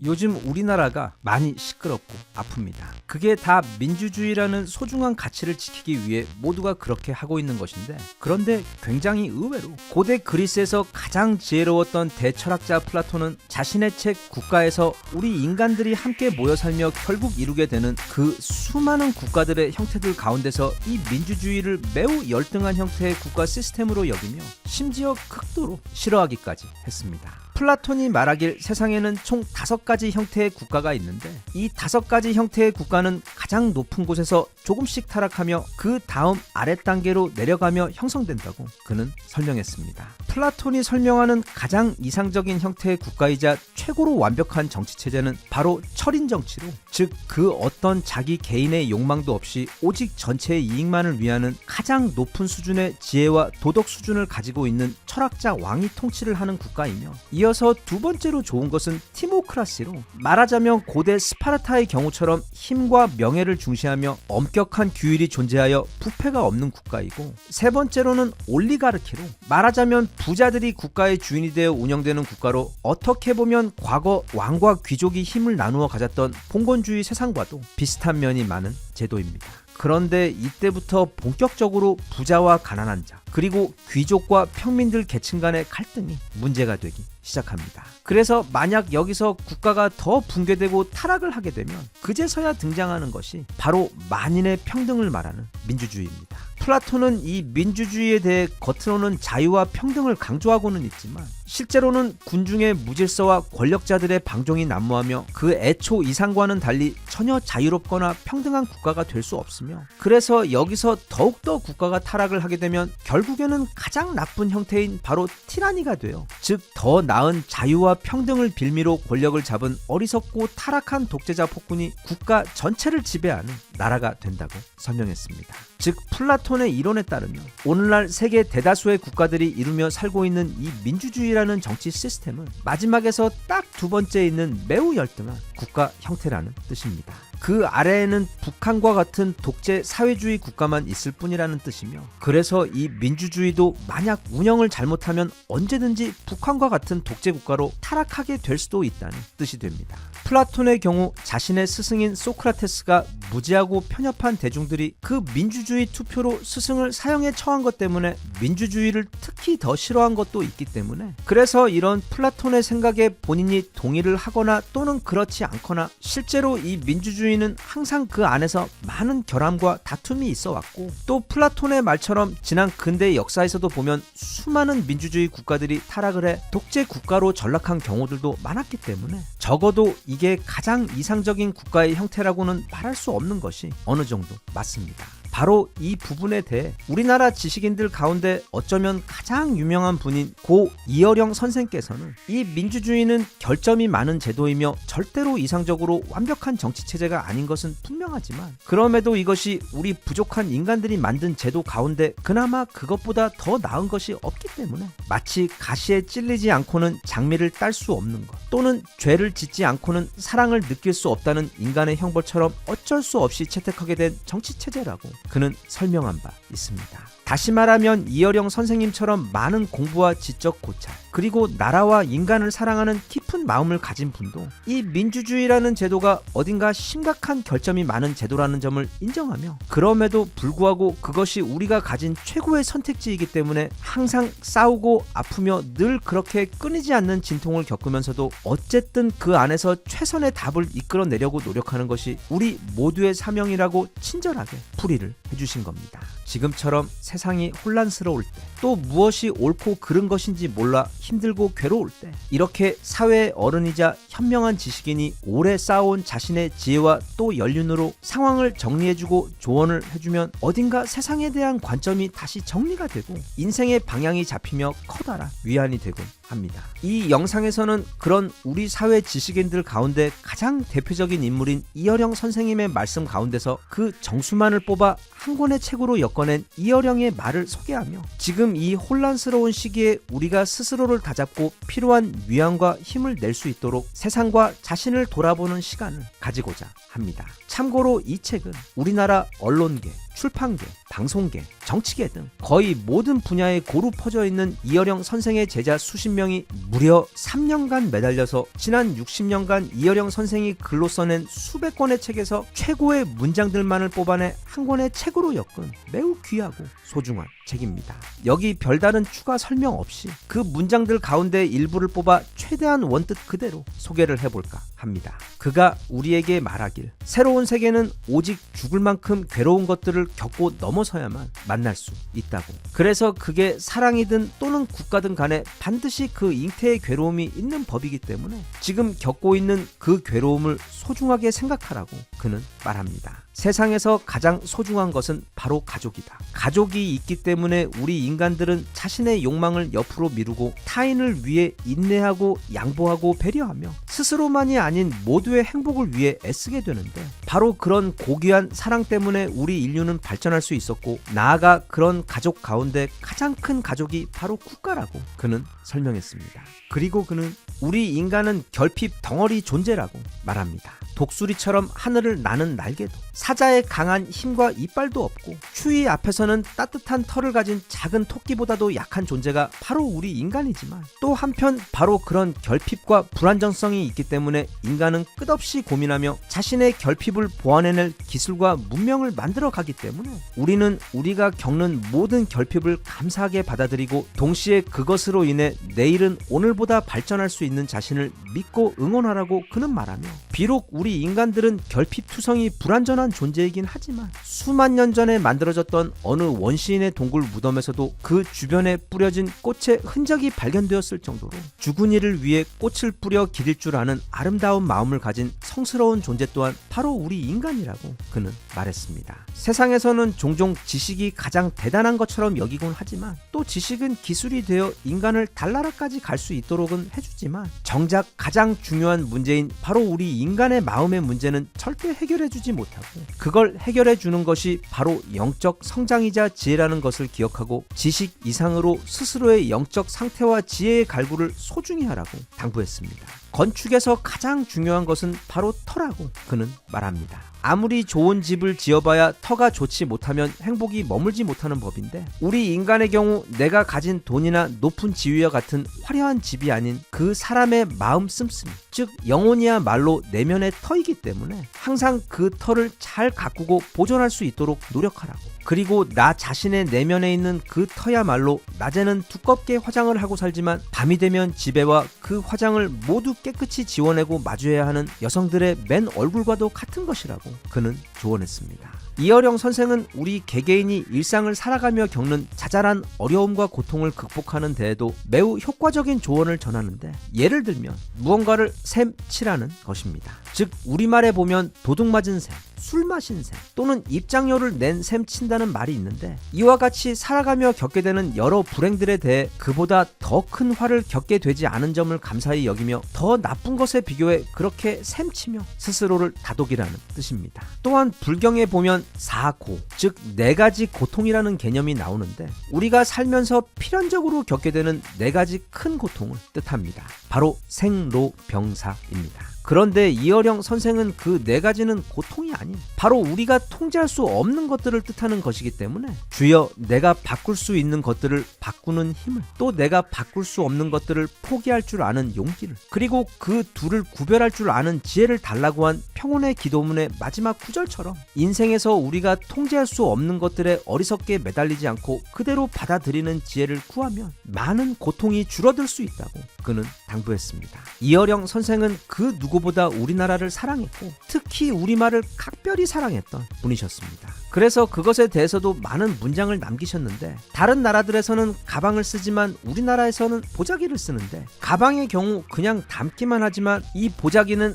요즘 우리나라가 많이 시끄럽고 아픕니다. 그게 다 민주주의라는 소중한 가치를 지키기 위해 모두가 그렇게 하고 있는 것인데, 그런데 굉장히 의외로 고대 그리스에서 가장 지혜로웠던 대철학자 플라톤은 자신의 책 국가에서 우리 인간들이 함께 모여 살며 결국 이루게 되는 그 수많은 국가들의 형태들 가운데서 이 민주주의를 매우 열등한 형태의 국가 시스템으로 여기며 심지어 극도로 싫어하기까지 했습니다. 플라톤이 말하길 세상에는 총 5가지 형태의 국가가 있는데, 이 5가지 형태의 국가는 가장 높은 곳에서 조금씩 타락하며 그 다음 아랫 단계로 내려가며 형성된다고 그는 설명했습니다. 플라톤이 설명하는 가장 이상적인 형태의 국가이자 최고로 완벽한 정치체제는 바로 철인 정치로, 즉 그 어떤 자기 개인의 욕망도 없이 오직 전체의 이익만을 위하는 가장 높은 수준의 지혜와 도덕 수준을 가지고 있는 철학자 왕이 통치를 하는 국가이며, 이어서 두 번째로 좋은 것은 티모크라시로, 말하자면 고대 스파르타의 경우처럼 힘과 명예를 중시하며 엄격한 규율이 존재하여 부패가 없는 국가이고, 세 번째로는 올리가르키로, 말하자면 부자들이 국가의 주인이 되어 운영되는 국가로, 어떻게 보면 과거 왕과 귀족이 힘을 나누어 가졌던 봉건주의 세상과도 비슷한 면이 많은 제도입니다. 그런데 이때부터 본격적으로 부자와 가난한 자, 그리고 귀족과 평민들 계층 간의 갈등이 문제가 되기 시작합니다. 그래서 만약 여기서 국가가 더 붕괴되고 타락을 하게 되면 그제서야 등장하는 것이 바로 만인의 평등을 말하는 민주주의입니다. 플라톤은 이 민주주의에 대해 겉으로는 자유와 평등을 강조하고는 있지만 실제로는 군중의 무질서와 권력자들의 방종이 난무하며 그 애초 이상과는 달리 전혀 자유롭거나 평등한 국가가 될 수 없으며, 그래서 여기서 더욱더 국가가 타락을 하게 되면 결국에는 가장 나쁜 형태인 바로 티라니가 돼요. 즉 더 나은 자유와 평등을 빌미로 권력을 잡은 어리석고 타락한 독재자 폭군이 국가 전체를 지배하는 나라가 된다고 설명했습니다. 즉 플라톤의 이론에 따르면 오늘날 세계 대다수의 국가들이 이루며 살고 있는 이 민주주의라는 정치 시스템은 마지막에서 딱 두 번째에 있는 매우 열등한 국가 형태라는 뜻입니다. 그 아래에는 북한과 같은 독재 사회주의 국가만 있을 뿐이라는 뜻이며, 그래서 이 민주주의도 만약 운영을 잘못하면 언제든지 북한과 같은 독재 국가로 타락하게 될 수도 있다는 뜻이 됩니다. 플라톤의 경우 자신의 스승인 소크라테스가 무지하고 편협한 대중들이 그 민주주의 투표로 스승을 사형에 처한 것 때문에 민주주의를 특히 더 싫어한 것도 있기 때문에, 그래서 이런 플라톤의 생각에 본인이 동의를 하거나 또는 그렇지 않거나 실제로 이 민주주의는 항상 그 안에서 많은 결함과 다툼이 있어 왔고, 또 플라톤의 말처럼 지난 근대 역사에서도 보면 수많은 민주주의 국가들이 타락을 해 독재 국가로 전락한 경우들도 많았기 때문에 적어도 이게 가장 이상적인 국가의 형태라고는 말할 수 없는 것이 어느 정도 맞습니다. 바로 이 부분에 대해 우리나라 지식인들 가운데 어쩌면 가장 유명한 분인 고 이어령 선생께서는 이 민주주의는 결점이 많은 제도이며 절대로 이상적으로 완벽한 정치체제가 아닌 것은 분명하지만 그럼에도 이것이 우리 부족한 인간들이 만든 제도 가운데 그나마 그것보다 더 나은 것이 없기 때문에 마치 가시에 찔리지 않고는 장미를 딸 수 없는 것 또는 죄를 짓지 않고는 사랑을 느낄 수 없다는 인간의 형벌처럼 어쩔 수 없이 채택하게 된 정치체제라고 그는 설명한 바 있습니다. 다시 말하면 이어령 선생님처럼 많은 공부와 지적 고찰 그리고 나라와 인간을 사랑하는 깊은 마음을 가진 분도 이 민주주의라는 제도가 어딘가 심각한 결점이 많은 제도라는 점을 인정하며 그럼에도 불구하고 그것이 우리가 가진 최고의 선택지이기 때문에 항상 싸우고 아프며 늘 그렇게 끊이지 않는 진통을 겪으면서도 어쨌든 그 안에서 최선의 답을 이끌어내려고 노력하는 것이 우리 모두의 사명이라고 친절하게 풀이를 해주신 겁니다. 지금처럼 세상이 혼란스러울 때 또 무엇이 옳고 그른 것인지 몰라 힘들고 괴로울 때 이렇게 사회의 어른이자 현명한 지식인이 오래 쌓아온 자신의 지혜와 또 연륜으로 상황을 정리해주고 조언을 해주면 어딘가 세상에 대한 관점이 다시 정리가 되고 인생의 방향이 잡히며 커다란 위안이 되곤 합니다. 이 영상에서는 그런 우리 사회 지식인들 가운데 가장 대표적인 인물인 이어령 선생님의 말씀 가운데서 그 정수만을 뽑아 한 권의 책으로 엮어낸 이어령의 말을 소개하며 지금 이 혼란스러운 시기에 우리가 스스로를 다잡고 필요한 위안과 힘을 낼 수 있도록 세상과 자신을 돌아보는 시간을 가지고자 합니다. 참고로 이 책은 우리나라 언론계, 출판계, 방송계, 정치계 등 거의 모든 분야에 고루 퍼져 있는 이어령 선생의 제자 수십 명이 무려 3년간 매달려서 지난 60년간 이어령 선생이 글로 써낸 수백 권의 책에서 최고의 문장들만을 뽑아내 한 권의 책으로 엮은 매우 귀하고 소중한 책입니다. 여기 별다른 추가 설명 없이 그 문장들 가운데 일부를 뽑아 최대한 원뜻 그대로 소개를 해볼까 합니다. 그가 우리에게 말하길 새로운 세계는 오직 죽을 만큼 괴로운 것들을 겪고 넘어서야만 만날 수 있다고. 그래서 그게 사랑이든 또는 국가든 간에 반드시 그 잉태의 괴로움이 있는 법이기 때문에 지금 겪고 있는 그 괴로움을 소중하게 생각하라고 그는 말합니다. 세상에서 가장 소중한 것은 바로 가족이다. 가족이 있기 때문에 우리 인간들은 자신의 욕망을 옆으로 미루고 타인을 위해 인내하고 양보하고 배려하며 스스로만이 아닌 모두의 행복을 위해 애쓰게 되는데 바로 그런 고귀한 사랑 때문에 우리 인류는 발전할 수 있었고 나아가 그런 가족 가운데 가장 큰 가족이 바로 국가라고 그는 설명했습니다. 그리고 그는 우리 인간은 결핍 덩어리 존재라고 말합니다. 독수리처럼 하늘을 나는 날개도 사자의 강한 힘과 이빨도 없고 추위 앞에서는 따뜻한 털을 가진 작은 토끼보다도 약한 존재가 바로 우리 인간이지만 또 한편 바로 그런 결핍과 불안정성이 있기 때문에 인간은 끝없이 고민하며 자신의 결핍을 보완해낼 기술과 문명을 만들어 가기 때문에 우리는 우리가 겪는 모든 결핍을 감사하게 받아들이고 동시에 그것으로 인해 내일은 오늘보다 발전할 수 있는 자신을 믿고 응원하라고 그는 말하며 비록 우리 인간들은 결핍투성이 불완전한 존재이긴 하지만 수만 년 전에 만들어졌던 어느 원시인의 동굴 무덤에서도 그 주변에 뿌려진 꽃의 흔적이 발견되었을 정도로 죽은 이를 위해 꽃을 뿌려 기릴 줄 아는 아름다운 마음을 가진 성스러운 존재 또한 바로 우리 인간이라고 그는 말했습니다. 세상에서는 종종 지식이 가장 대단한 것처럼 여기곤 하지만 또 지식은 기술이 되어 인간을 달나라까지 갈 수 있도록은 해주지만 정작 가장 중요한 문제인 바로 우리 인간의 마음의 문제는 절대 해결해주지 못하고 그걸 해결해주는 것이 바로 영적 성장이자 지혜라는 것을 기억하고 지식 이상으로 스스로의 영적 상태와 지혜의 갈구를 소중히 하라고 당부했습니다. 건축에서 가장 중요한 것은 바로 터라고 그는 말합니다. 아무리 좋은 집을 지어봐야 터가 좋지 못하면 행복이 머물지 못하는 법인데 우리 인간의 경우 내가 가진 돈이나 높은 지위와 같은 화려한 집이 아닌 그 사람의 마음 씀씀이 즉 영혼이야말로 내면의 터이기 때문에 항상 그 터를 잘 가꾸고 보존할 수 있도록 노력하라고. 그리고 나 자신의 내면에 있는 그 터야말로 낮에는 두껍게 화장을 하고 살지만 밤이 되면 집에와 그 화장을 모두 깨끗이 지워내고 마주해야 하는 여성들의 맨 얼굴과도 같은 것이라고 그는 조언했습니다. 이어령 선생은 우리 개개인이 일상을 살아가며 겪는 자잘한 어려움과 고통을 극복하는 데에도 매우 효과적인 조언을 전하는데, 예를 들면 무언가를 셈치라는 것입니다. 즉 우리말에 보면 도둑 맞은 셈, 술 마신 셈 또는 입장료를 낸 셈 친다는 말이 있는데, 이와 같이 살아가며 겪게 되는 여러 불행들에 대해 그보다 더 큰 화를 겪게 되지 않은 점을 감사히 여기며 더 나쁜 것에 비교해 그렇게 셈치며 스스로를 다독이라는 뜻입니다. 또한 불경에 보면 사고, 즉 네 가지 고통이라는 개념이 나오는데, 우리가 살면서 필연적으로 겪게 되는 네 가지 큰 고통을 뜻합니다. 바로 생로병사입니다. 그런데 이어령 선생은 그 네 가지는 고통이 아닌 바로 우리가 통제할 수 없는 것들을 뜻하는 것이기 때문에, 주여 내가 바꿀 수 있는 것들을 바꾸는 힘을, 또 내가 바꿀 수 없는 것들을 포기할 줄 아는 용기를, 그리고 그 둘을 구별할 줄 아는 지혜를 달라고 한 평온의 기도문의 마지막 구절처럼 인생에서 우리가 통제할 수 없는 것들에 어리석게 매달리지 않고 그대로 받아들이는 지혜를 구하면 많은 고통이 줄어들 수 있다고 그는 당부했습니다. 이어령 선생은 그 누구보다 우리나라를 사랑했고 특히 우리말을 각별히 사랑했던 분이셨습니다. 그래서 그것에 대해서도 많은 문장을 남기셨는데, 다른 나라들에서는 가방을 쓰지만 우리나라에서는 보자기를 쓰는데, 가방의 경우 그냥 담기만 하지만 이 보자기는